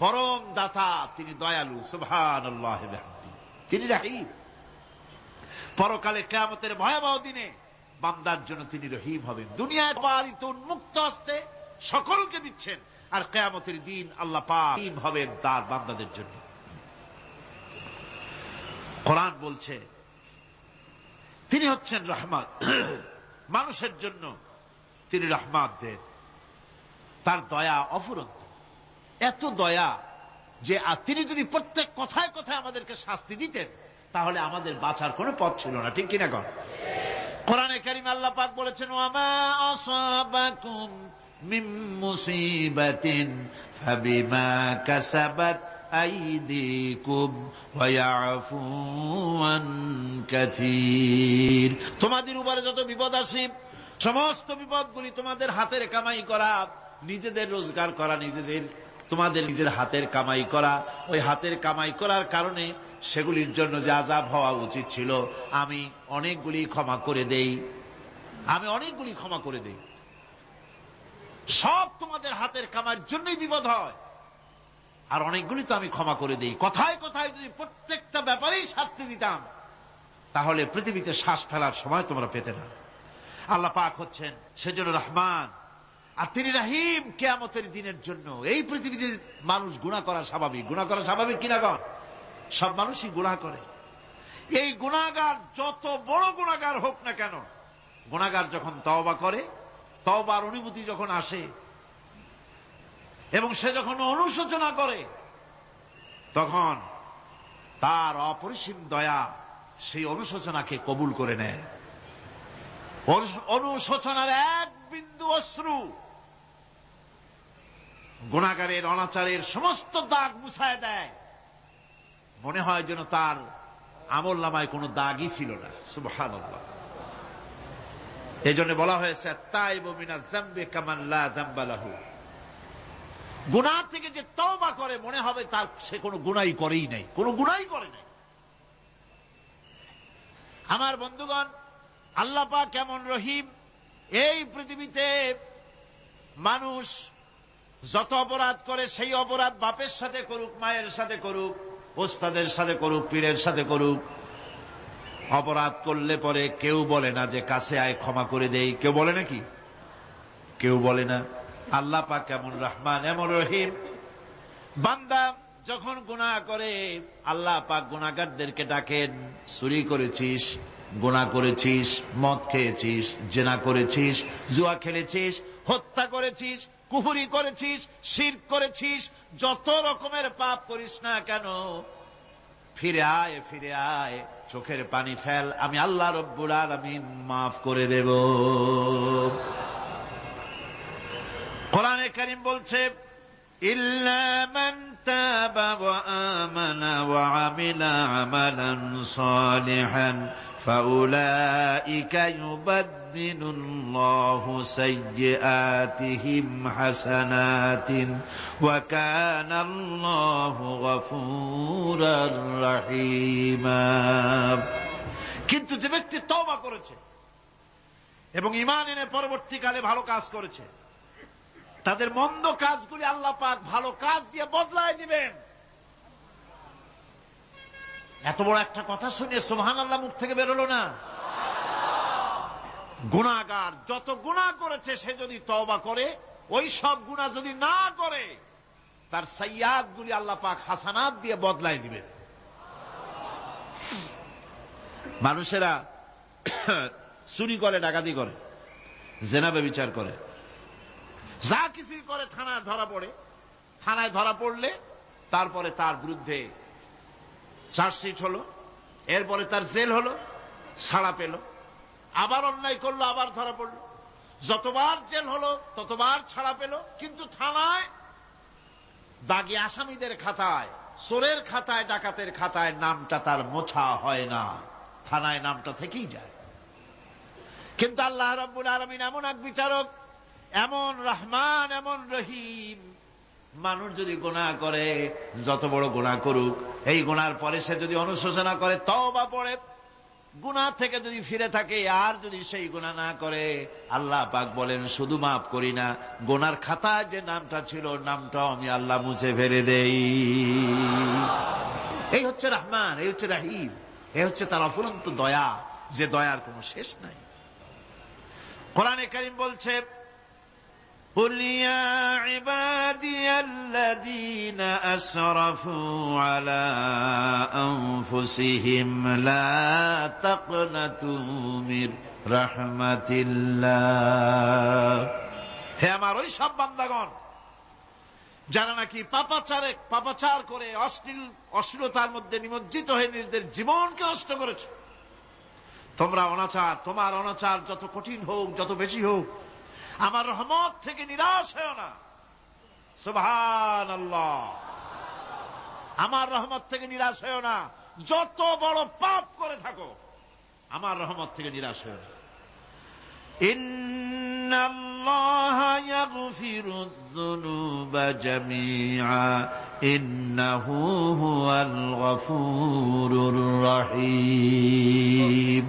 পরম দাতা, তিনি দয়ালু। সুবহানাল্লাহি ওয়া বিহামদিহি, তিনি রহিম। পরকালে কিয়ামতের ভয়াবহ দিনে বান্দার জন্য তিনি রহিম হবেন। দুনিয়ায় পালিত উন্মুক্ত হস্তে সকলকে দিচ্ছেন, আর কিয়ামতের দিন আল্লাহ পাক রহিম হবেন তার বান্দাদের জন্য। কোরআন বলছে তিনি হচ্ছেন রহমত, মানুষের জন্য তিনি রহমত দেন। তার দয়া অফুরন্ত, এত দয়া যে তিনি যদি প্রত্যেক কথায় কথায় আমাদেরকে শাস্তি দিতেন তাহলে আমাদের বাঁচার কোনো পথ ছিল না। ঠিক কিনা কর? কোরআনে কারীমে আল্লাহ পাক বলেছেন, ওয়ামা আসাবাকুম মিন মুসিবাতিন ফাবিমা কাসাবাত আইদিকুম ওয়া ইয়াফু আন কাসীর। তোমাদের উপরে যত বিপদ আসে, সমস্ত বিপদগুলি তোমাদের হাতের কামাই করা, নিজেদের রোজগার করা, তোমাদের নিজের হাতের কামাই করা। ওই হাতের কামাই করার কারণে সেগুলির জন্য যে আযাব হওয়া উচিত ছিল আমি অনেকগুলি ক্ষমা করে দেই, সব তোমাদের হাতের কামাইয়ের জন্যই বিপদ হয়, আর অনেকগুলি তো আমি ক্ষমা করে দেই। কথায় কথায় যদি প্রত্যেকটা ব্যাপারেই শাস্তি দিতাম তাহলে পৃথিবীতে শ্বাস ফেলার সময় তোমরা পেতে না। আল্লাহ পাক হচ্ছেন সেজন্য রহমান, আর তিনি রহিম। কিয়ামতের দিনের জন্য এই পৃথিবীতে মানুষ গুনাহ করা স্বাভাবিক। গুনাহ করা স্বাভাবিক কিনা কন? সব মানুষই গুনাহ করে। এই গুনাহগার যত বড় গুনাহগার হোক না কেন, গুনাহগার যখন তওবা করে, তওবার অনুভূতি যখন আসে এবং সে যখন অনুশোচনা করে, তখন তার অপরিসীম দয়া সেই অনুশোচনাকে কবুল করে নেয়। অনুশোচনার এক বিন্দু অশ্রু গুনাহগারের অনাচারের সমস্ত দাগ মুছায় দেয়। মনে হয় যেন তার আমল নামায় কোনো দাগই ছিল না। সুবহানাল্লাহ। এই জন্য বলা হয়েছে তাইবু মিনাজ যামবি কামান লা যামবা লাহু। গুনাহ থেকে যে তওবা করে মনে হবে তার সে কোনো গুনাহই করেই নাই, কোনো গুনাহই করে নাই। আমার বন্ধুগণ, আল্লাহ পাক কেমন রহিম! এই পৃথিবীতে মানুষ যত অপরাধ করে, সেই অপরাধ বাপের সাথে করুক, মায়ের সাথে করুক, ওস্তাদের সাথে করুক, পীরের সাথে করুক, অপরাধ করলে পরে কেউ বলে না যে কাছে আয় ক্ষমা করে দেই। কেউ বলে নাকি? কেউ বলে না। আল্লাহ পাক কেমন রহমান, এমন রহিম! বান্দা যখন গুনাহ করে আল্লাহ পাক গুনাহগারদেরকে ডাকেন, চুরি করেছিস, গুনাহ করেছিস, মদ খেয়েছিস, জিনা করেছিস, জুয়া খেলেছিস, হত্যা করেছিস, কুফরি করেছিস, শিরক করেছিস, যত রকমের পাপ করিস না কেন, ফিরে আয়, ফিরে আয়, চোখের পানি ফেল, আমি আল্লাহ রব্বুল আলামিন মাফ করে দেব। কোরআনে কারীম বলছে, ইল্লা মান তাবা ওয়া আমানা ওয়া আমিলা আমালান সালিহান ফাউলাইকা ইউবাদদিলুল্লাহু সাইয়্যাতিহিম হাসানাতিন ওয়া কানাল্লাহু গফুরার রহিমা। কিন্তু যে ব্যক্তি তওবা করেছে এবং ঈমান এনে পরবর্তীকালে ভালো কাজ করেছে, তাদের মন্দ কাজগুলি আল্লাহ পাক ভালো কাজ দিয়ে বদলায় দিবেন। এত বড় একটা কথা শুনে সুবহানাল্লাহ মুখ থেকে বেরোলো না? গুনাহগার যত গুনাহ করেছে সে যদি তওবা করে, ওই সব গুনাহ যদি না করে, তার সাইয়্যাতগুলি আল্লাহ পাক হাসানাত দিয়ে বদলায় দিবেন। মানুষেরা চুরি করে, ডাকাতি করে, জিনা ব্যভিচার করে, যা কিছুই করে, থানায় ধরা পড়ে। থানায় ধরা পড়লে তারপরে তার বিরুদ্ধে চার্জশিট হলো, এরপরে তার জেল হলো, ছাড়া পেল, আবার অন্যায় করলো, আবার ধরা পড়লো, যতবার জেল হলো ততবার ছাড়া পেল, কিন্তু থানায় দাগী আসামিদের খাতায়, চোরের খাতায়, ডাকাতের খাতায় নামটা তার মোছা হয় না, থানায় নামটা থেকেই যায়। কিন্তু আল্লাহ রাব্বুল আলামিন এমন এক বিচারক, এমন রহমান, এমন রহিম, মানুষ যদি গুনাহ করে, যত বড় গুনাহ করুক, এই গুনার পরে সে যদি অনুশোচনা করে, তওবা পড়ে, গুনাহ থেকে যদি ফিরে থাকে, আর যদি সেই গুনাহ না করে, আল্লাহ পাক বলেন শুধু মাফ করি না, গুনার খাতায় যে নামটা ছিল, নামটাও আমি আল্লাহ মুছে ফেলে দেই। এই হচ্ছে রহমান, এই হচ্ছে রহিম, এই হচ্ছে তার অফুরন্ত দয়া, যে দয়ার কোনো শেষ নাই। কোরআনে কারীম বলছে, قل يا عبادي الذين أسرفوا على أنفسهم لا تقنطوا من رحمة الله। হে আমার ওই সব বান্দাগণ যারা নাকি পাপাচার করে অশ্লীলতার মধ্যে নিমজ্জিত হয়ে নিজেদের জীবনকে নষ্ট করেছে, তোমার অনাচার যত কঠিন হোক, যত বেশি হোক, আমার রহমত থেকে নিরাশ হয় না। সুবহানাল্লাহ, আমার রহমত থেকে নিরাশ হয় না। যত বড় পাপ করে থাকো, আমার রহমত থেকে নিরাশ হয় না। ইন্নাল্লাহা ইয়াগফিরুয যুনুবা জামিআ ইন্নাহু হুয়াল গফুরুর রহিম।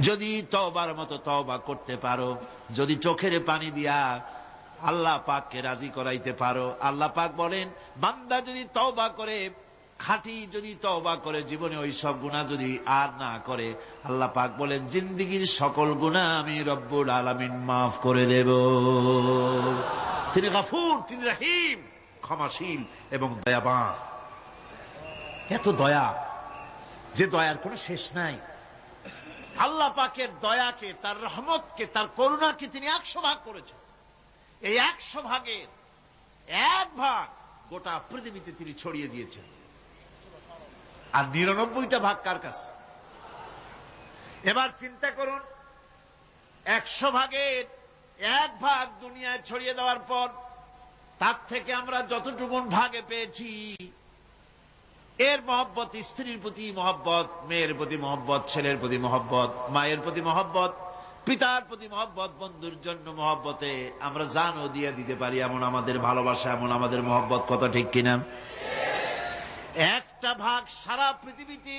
যদি তওবার মতো তওবা করতে পারো, যদি চোখের পানি দিয়া আল্লাহ পাককে রাজি করাইতে পারো, আল্লাহ পাক বলেন বান্দা যদি তওবা করে, খাঁটি যদি তওবা করে, জীবনে ওই সব গুনাহ যদি আর না করে, আল্লাহ পাক বলেন জিন্দেগীর সকল গুনাহ আমি রব্বুল আলামিন মাফ করে দেব। তিনি গফুর, তিনি রহিম, ক্ষমাশীল এবং দয়াবান। এত দয়া, যে দয়ার কোনো শেষ নাই। আল্লাহ পাকের দয়াকে, তার রহমতকে, তার করুণাকে তিনি 100 ভাগ করেছেন। এই 100 ভাগের 1 ভাগ গোটা পৃথিবীতে তিনি ছড়িয়ে দিয়েছেন। আর 99টা ভাগ কার কাছে? এবার চিন্তা করুন, 100 ভাগের 1 ভাগ দুনিয়ায় ছড়িয়ে দেওয়ার পর তার থেকে আমরা যতটুকুন ভাগে পেয়েছি, এর মহব্বত, স্ত্রীর প্রতি মহব্বত, মেয়ের প্রতি মহব্বত, ছেলের প্রতি মহব্বত, মায়ের প্রতি মহব্বত, পিতার প্রতি মহব্বত, বন্ধুর জন্য মহব্বতে আমরা জানও দিয়ে দিতে পারি, এমন আমাদের ভালোবাসা, এমন আমাদের মহব্বত, কথা ঠিক কিনা? 1টা ভাগ সারা পৃথিবীতে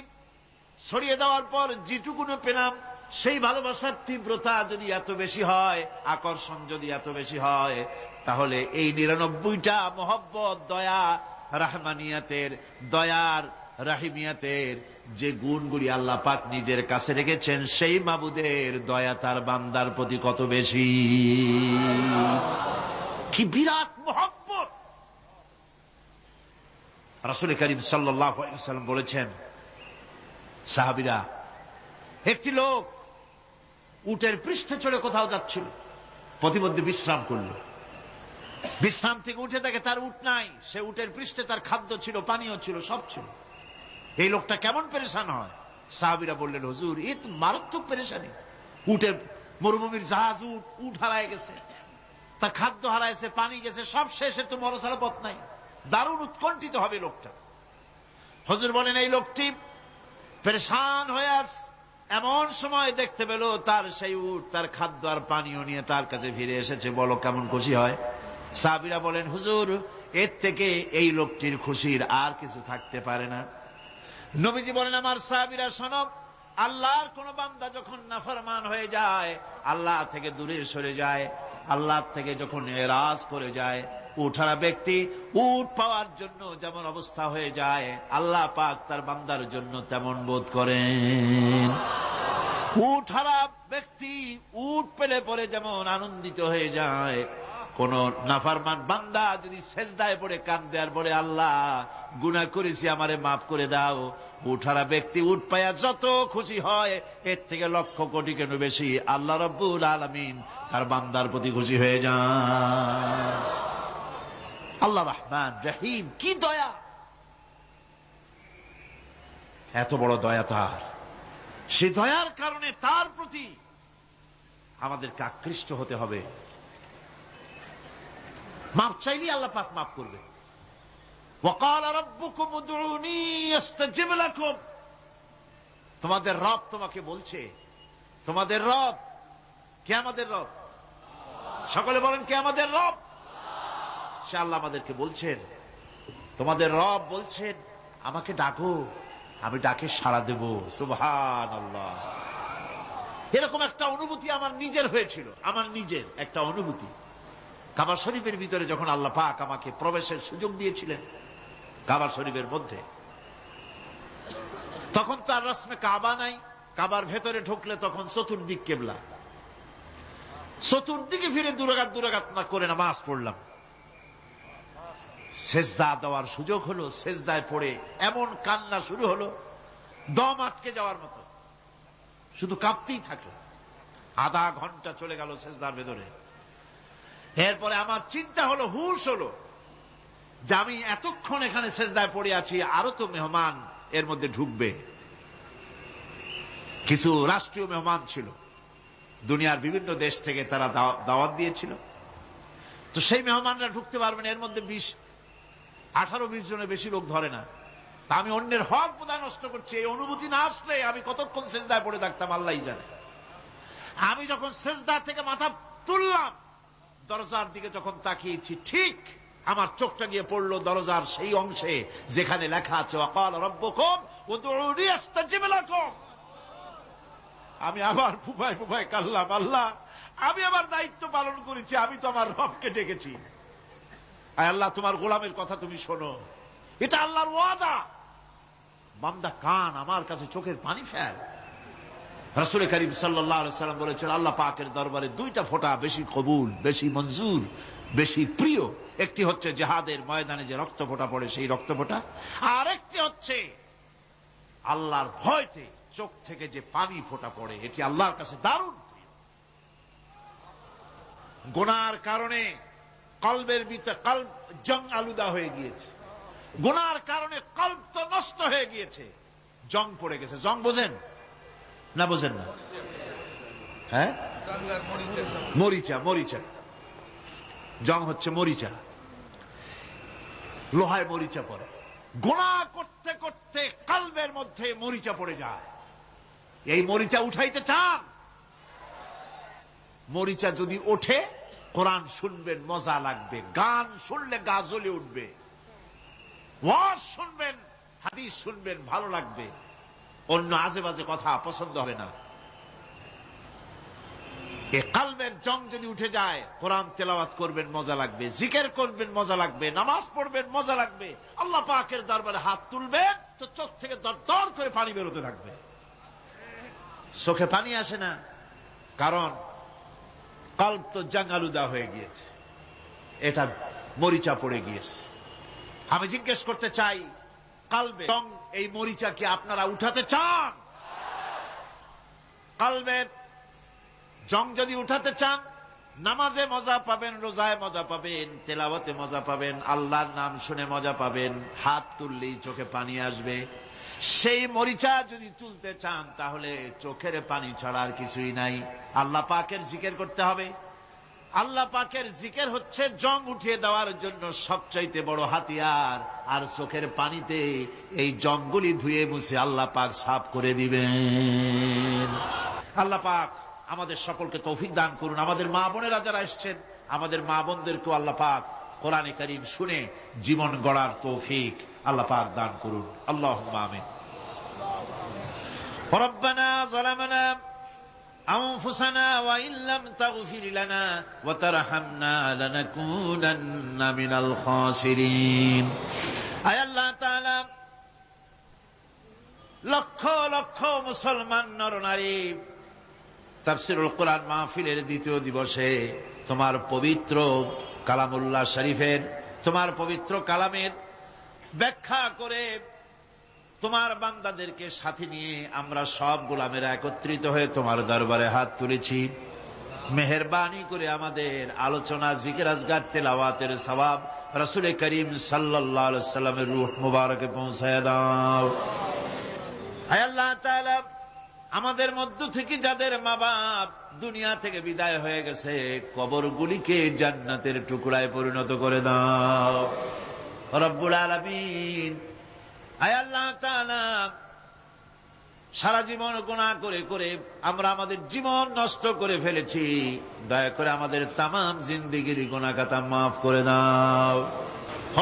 ছড়িয়ে দেওয়ার পর যেটুকুনো পেলাম, সেই ভালোবাসার তীব্রতা যদি এত বেশি হয়, আকর্ষণ যদি এত বেশি হয়, তাহলে এই 99টা মহব্বত, দয়া, রাহমানিয়াতের, দয়ার, রাহিমিয়াতের যে গুণগুলি আল্লাহ পাক নিজের কাছে রেখেছেন, সেই মাবুদের দয়া তার বান্দার প্রতি কত বেশি! কি বিরাট মহব্বত! রাসূল করিম সাল্লাল্লাহু আলাইহি ওয়াসাল্লাম বলেছেন, সাহাবীরা একটি লোক উটের পৃষ্ঠে চড়ে কোথাও যাচ্ছিল, প্রতিমধ্যে বিশ্রাম করল। বিশ্রাম থেকে উঠে দেখে তার উট নাই। সে উটের পৃষ্ঠে তার খাদ্য ছিল, পানীয় ছিল, সব ছিল। এই লোকটা কেমন পেরেশান হয়। সাহাবীরা বললেন, হুজুর এ তো মারাত্মক পেরেশানি। উটের মরুভূমির জাহাজ, উট হারায় গেছে, তার খাদ্য হারাইছে, পানি গেছে, সব শেষে তো মরা ছাড়া পথ নাই। দারুণ উৎকণ্ঠিত হবে লোকটা। হুজুর বলেন, এই লোকটি পেরেশান হয়ে আস। এমন সময় দেখতে পেল তার সেই উট তার খাদ্য আর পানীয় নিয়ে তার কাছে ফিরে এসেছে। বলো কেমন খুশি হয়। সাহাবীরা বলেন, হুজুর এর থেকে এই লোকটির খুশির আর কিছু থাকতে পারে না। নবীজি বলেন, আমার সাহাবীরা শোনো, আল্লাহর কোন বান্দা যখন নাফরমান হয়ে যায়, আল্লাহ থেকে দূরে সরে যায়, আল্লাহ থেকে যখন এরাজ করে যায়, উঠারা ব্যক্তি উট পাওয়ার জন্য যেমন অবস্থা হয়ে যায়, আল্লাহ পাক তার বান্দার জন্য তেমন বোধ করেন। উঠারা ব্যক্তি উট পেলে পরে যেমন আনন্দিত হয়ে যায়, কোন নাফরমান বান্দা যদি সেজদায় পড়ে কাঁদে আর বলে, আল্লাহ গুনাহ করেছি আমারে মাফ করে দাও, উঠারা ব্যক্তি উট পায়া যত খুশি হয়, এর থেকে লক্ষ কোটি কেন বেশি আল্লাহ রাব্বুল আলামিন তার বান্দার প্রতি খুশি হয়ে যান। আল্লাহ রহমান রহিম, কি দয়া, এত বড় দয়া তার। সে দয়ার কারণে তার প্রতি আমাদেরকে আকৃষ্ট হতে হবে। মাপ চাইলেই আল্লাহ পাক মাফ করবে। ওয়াকাল রাব্বুকুম উদউনি আস্তাজিব লাকুম। তোমাদের রব তোমাকে বলছে, তোমাদের রব কে? আমাদের রব। সকলে বলেন, কে আমাদের রব? সে আল্লাহ আমাদেরকে বলছেন, তোমাদের রব বলছেন আমাকে ডাকো, আমি ডাকে সাড়া দেব। সুবহানাল্লাহ। এরকম একটা অনুভূতি আমার নিজের হয়েছিল, আমার নিজের একটা অনুভূতি। কাবা শরীফের ভিতরে যখন আল্লাহ পাক আমাকে প্রবেশের সুযোগ দিয়েছিলেন, কাবা শরীফের মধ্যে, তখন তার রসমে কাবা নাই। কাবার ভেতরে ঢুকলে তখন চতুর্দিক কেবলা, চতুর্দিকে ফিরে দুরাকাত না করে নামাজ পড়লাম। সেজদা দেওয়ার সুযোগ হলো, সেজদায় পড়ে এমন কান্না শুরু হলো, দম আটকে যাওয়ার মতো, শুধু কাঁপতেই থাকলো। আধা ঘন্টা চলে গেল সেজদার ভেতরে। এরপরে আমার চিন্তা হলো, হুঁশ হলো যে আমি এতক্ষণ এখানে সেজদায় পড়ে আছি, আরো তো মেহমান এর মধ্যে ঢুকবে। কিছু রাষ্ট্রীয় মেহমান ছিল, দুনিয়ার বিভিন্ন দেশ থেকে তারা দাওয়াত দিয়েছিল। তো সেই মেহমানরা ঢুকতে পারবেন, এর মধ্যে 18-20 জনের বেশি লোক ধরে না। তা আমি অন্যের হক বোধহয় নষ্ট করছি, এই অনুভূতি না আসলে আমি কতক্ষণ সেজদায় পড়ে থাকতাম আল্লাহই জানে। আমি যখন সেজদা থেকে মাথা তুললাম, দরজার দিকে যখন তাকিয়েছি, ঠিক আমার চোখটা গিয়ে পড়লো দরজার সেই অংশে যেখানে লেখা আছে ওয়াকাল রাব্বুকুম উদউনি আস্তাজিব লাকুম। আমি আবার ফুফায় কাল্লাম, আল্লাহ আমি আমার দায়িত্ব পালন করেছি, আমি তো আমার রবকে ডেকেছি। আয় আল্লাহ, তোমার গোলামের কথা তুমি শোনো, এটা আল্লাহর ওয়াদা। বান্দা কান, আমার কাছে চোখের পানি ফেল। রাসূল করিম সাল্লাল্লাহু আলাইহি ওয়াসাল্লাম বলেছেন, আল্লাহ পাকের দরবারে দুইটা ফোঁটা বেশি কবুল, বেশি মঞ্জুর, বেশি প্রিয়। একটি হচ্ছে জিহাদের ময়দানে যে রক্ত ফোঁটা পড়ে, সেই রক্ত ফোঁটা। আর একটি হচ্ছে আল্লাহর ভয়তে চোখ থেকে যে পানি ফোঁটা পড়ে, এটি আল্লাহর কাছে দারুণ প্রিয়। গুনার কারণে কলবের ভিতরে কলব জং আলুদা হয়ে গিয়েছে, গুনার কারণে কলব তো নষ্ট হয়ে গিয়েছে, জং পড়ে গেছে। জং বোঝেন না? বোঝেন না? হ্যাঁ, মরিচা। মরিচা জং হচ্ছে মরিচা, লোহায় মরিচা পড়ে। গুনাহ করতে করতে কলবের মধ্যে মরিচা পড়ে যায়। এই মরিচা উঠাইতে চান? মরিচা যদি ওঠে, কোরআন শুনবেন মজা লাগবে, গান শুনলে গা জ্বলে উঠবে, ওয়াজ শুনবেন, হাদিস শুনবেন, ভালো লাগবে, অন্য আজে বাজে কথা পছন্দ হবে না। এই কলবের জং যদি উঠে যায়, কোরআন তেলাওয়াত করবেন মজা লাগবে, জিকির করবেন মজা লাগবে, নামাজ পড়বেন মজা লাগবে, আল্লাহ পাকের দরবারে হাত তুলবেন তো চোখ থেকে দরদর করে পানি বেরোতে থাকবে। চোখে পানি আসে না, কারণ কলব তো জাঙ্গালুদা হয়ে গিয়েছে, এটা মরিচা পড়ে গিয়েছে। আমি জিজ্ঞেস করতে চাই, কলবে এই মরিচা কি আপনারা উঠাতে চান? কলবের জং যদি উঠাতে চান, নামাজে মজা পাবেন, রোজায় মজা পাবেন, তেলাওয়াতে মজা পাবেন, আল্লাহর নাম শুনে মজা পাবেন, হাত তুললেই চোখে পানি আসবে। সেই মরিচা যদি তুলতে চান তাহলে চোখের পানি ছাড়া আর কিছুই নাই। আল্লাহ পাকের জিকির করতে হবে। আল্লাহ পাকের জিকির হচ্ছে জং উঠিয়ে দেওয়ার জন্য সবচাইতে বড় হাতিয়ার। আর চোখের পানিতে এই জংগুলি ধুয়ে মুছে আল্লাহ পাক সাফ করে দিবেন। আল্লাহ পাক আমাদের সকলকে তৌফিক দান করুন। আমাদের মা বোনেরা যারা এসছেন, আমাদের মা বোনদেরকেও আল্লাহ পাক কোরআনে কারীম শুনে জীবন গড়ার তৌফিক আল্লাহ পাক দান করুন। আল্লাহুম্মা আমিন। রব্বানা যালামনা আনফুসানা ওয়া ইল্লাম তাগফির লানা ওয়া তারহামনা লানাকুনান্না মিনাল খাসিরিন। আয় আল্লাহ তাআলা, লক্ষ লক্ষ মুসলমান নরনারী তাফসীরুল কোরআন মাহফিলের দ্বিতীয় দিবসে তোমার পবিত্র কালামুল্লাহ শরীফের, তোমার পবিত্র কালামের ব্যাখ্যা করে তোমার বান্দাদেরকে সাথে নিয়ে আমরা সব গোলামেরা একত্রিত হয়ে তোমার দরবারে হাত তুলেছি। মেহেরবানি করে আমাদের আলোচনা, জিকির, আজকার, তেলাওয়াতের সওয়াব রাসূল করিম সাল্লাল্লাহু আলাইহি ওয়াসাল্লামের রূহ মুবারকে পৌঁছায় দাও। হে আল্লাহ তাআলা, আমাদের মধ্য থেকে যাদের মা বাপ দুনিয়া থেকে বিদায় হয়ে গেছে, কবরগুলিকে জান্নাতের টুকরায় পরিণত করে দাও রব্বুল আলামিন। হে আল্লাহ তাআলা, সারা জীবন গুনাহ করে করে আমরা আমাদের জীবন নষ্ট করে ফেলেছি। দয়া করে আমাদের তামাম জিন্দেগির গুনাহ খাতা মাফ করে দাও।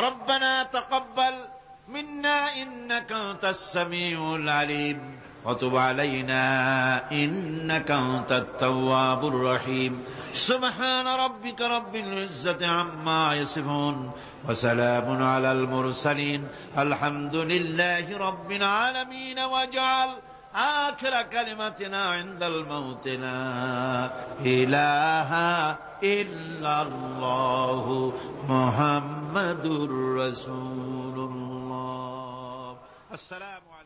রব্বানা তাকাব্বাল মিন্না ইন্নাকা আনতাস সামিউল আলিম ওয়া তুব আলাইনা ইন্নাকা আনতাত তাওয়াবুর রহিম। সুবহান রাব্বিকা রাব্বিল ইজ্জাতি আম্মা ইয়াসিফুন ওয়া সালামুন আলাল মুরসালিন আলহামদুলিল্লাহি রাব্বিল আলামিন। ওয়াজআল আখিরা কালিমাতিনা ইনদাল মাউত লা ইলাহা ইল্লাল্লাহু মুহাম্মাদুর রাসূলুল্লাহ। আসসালামু আলাইকুম।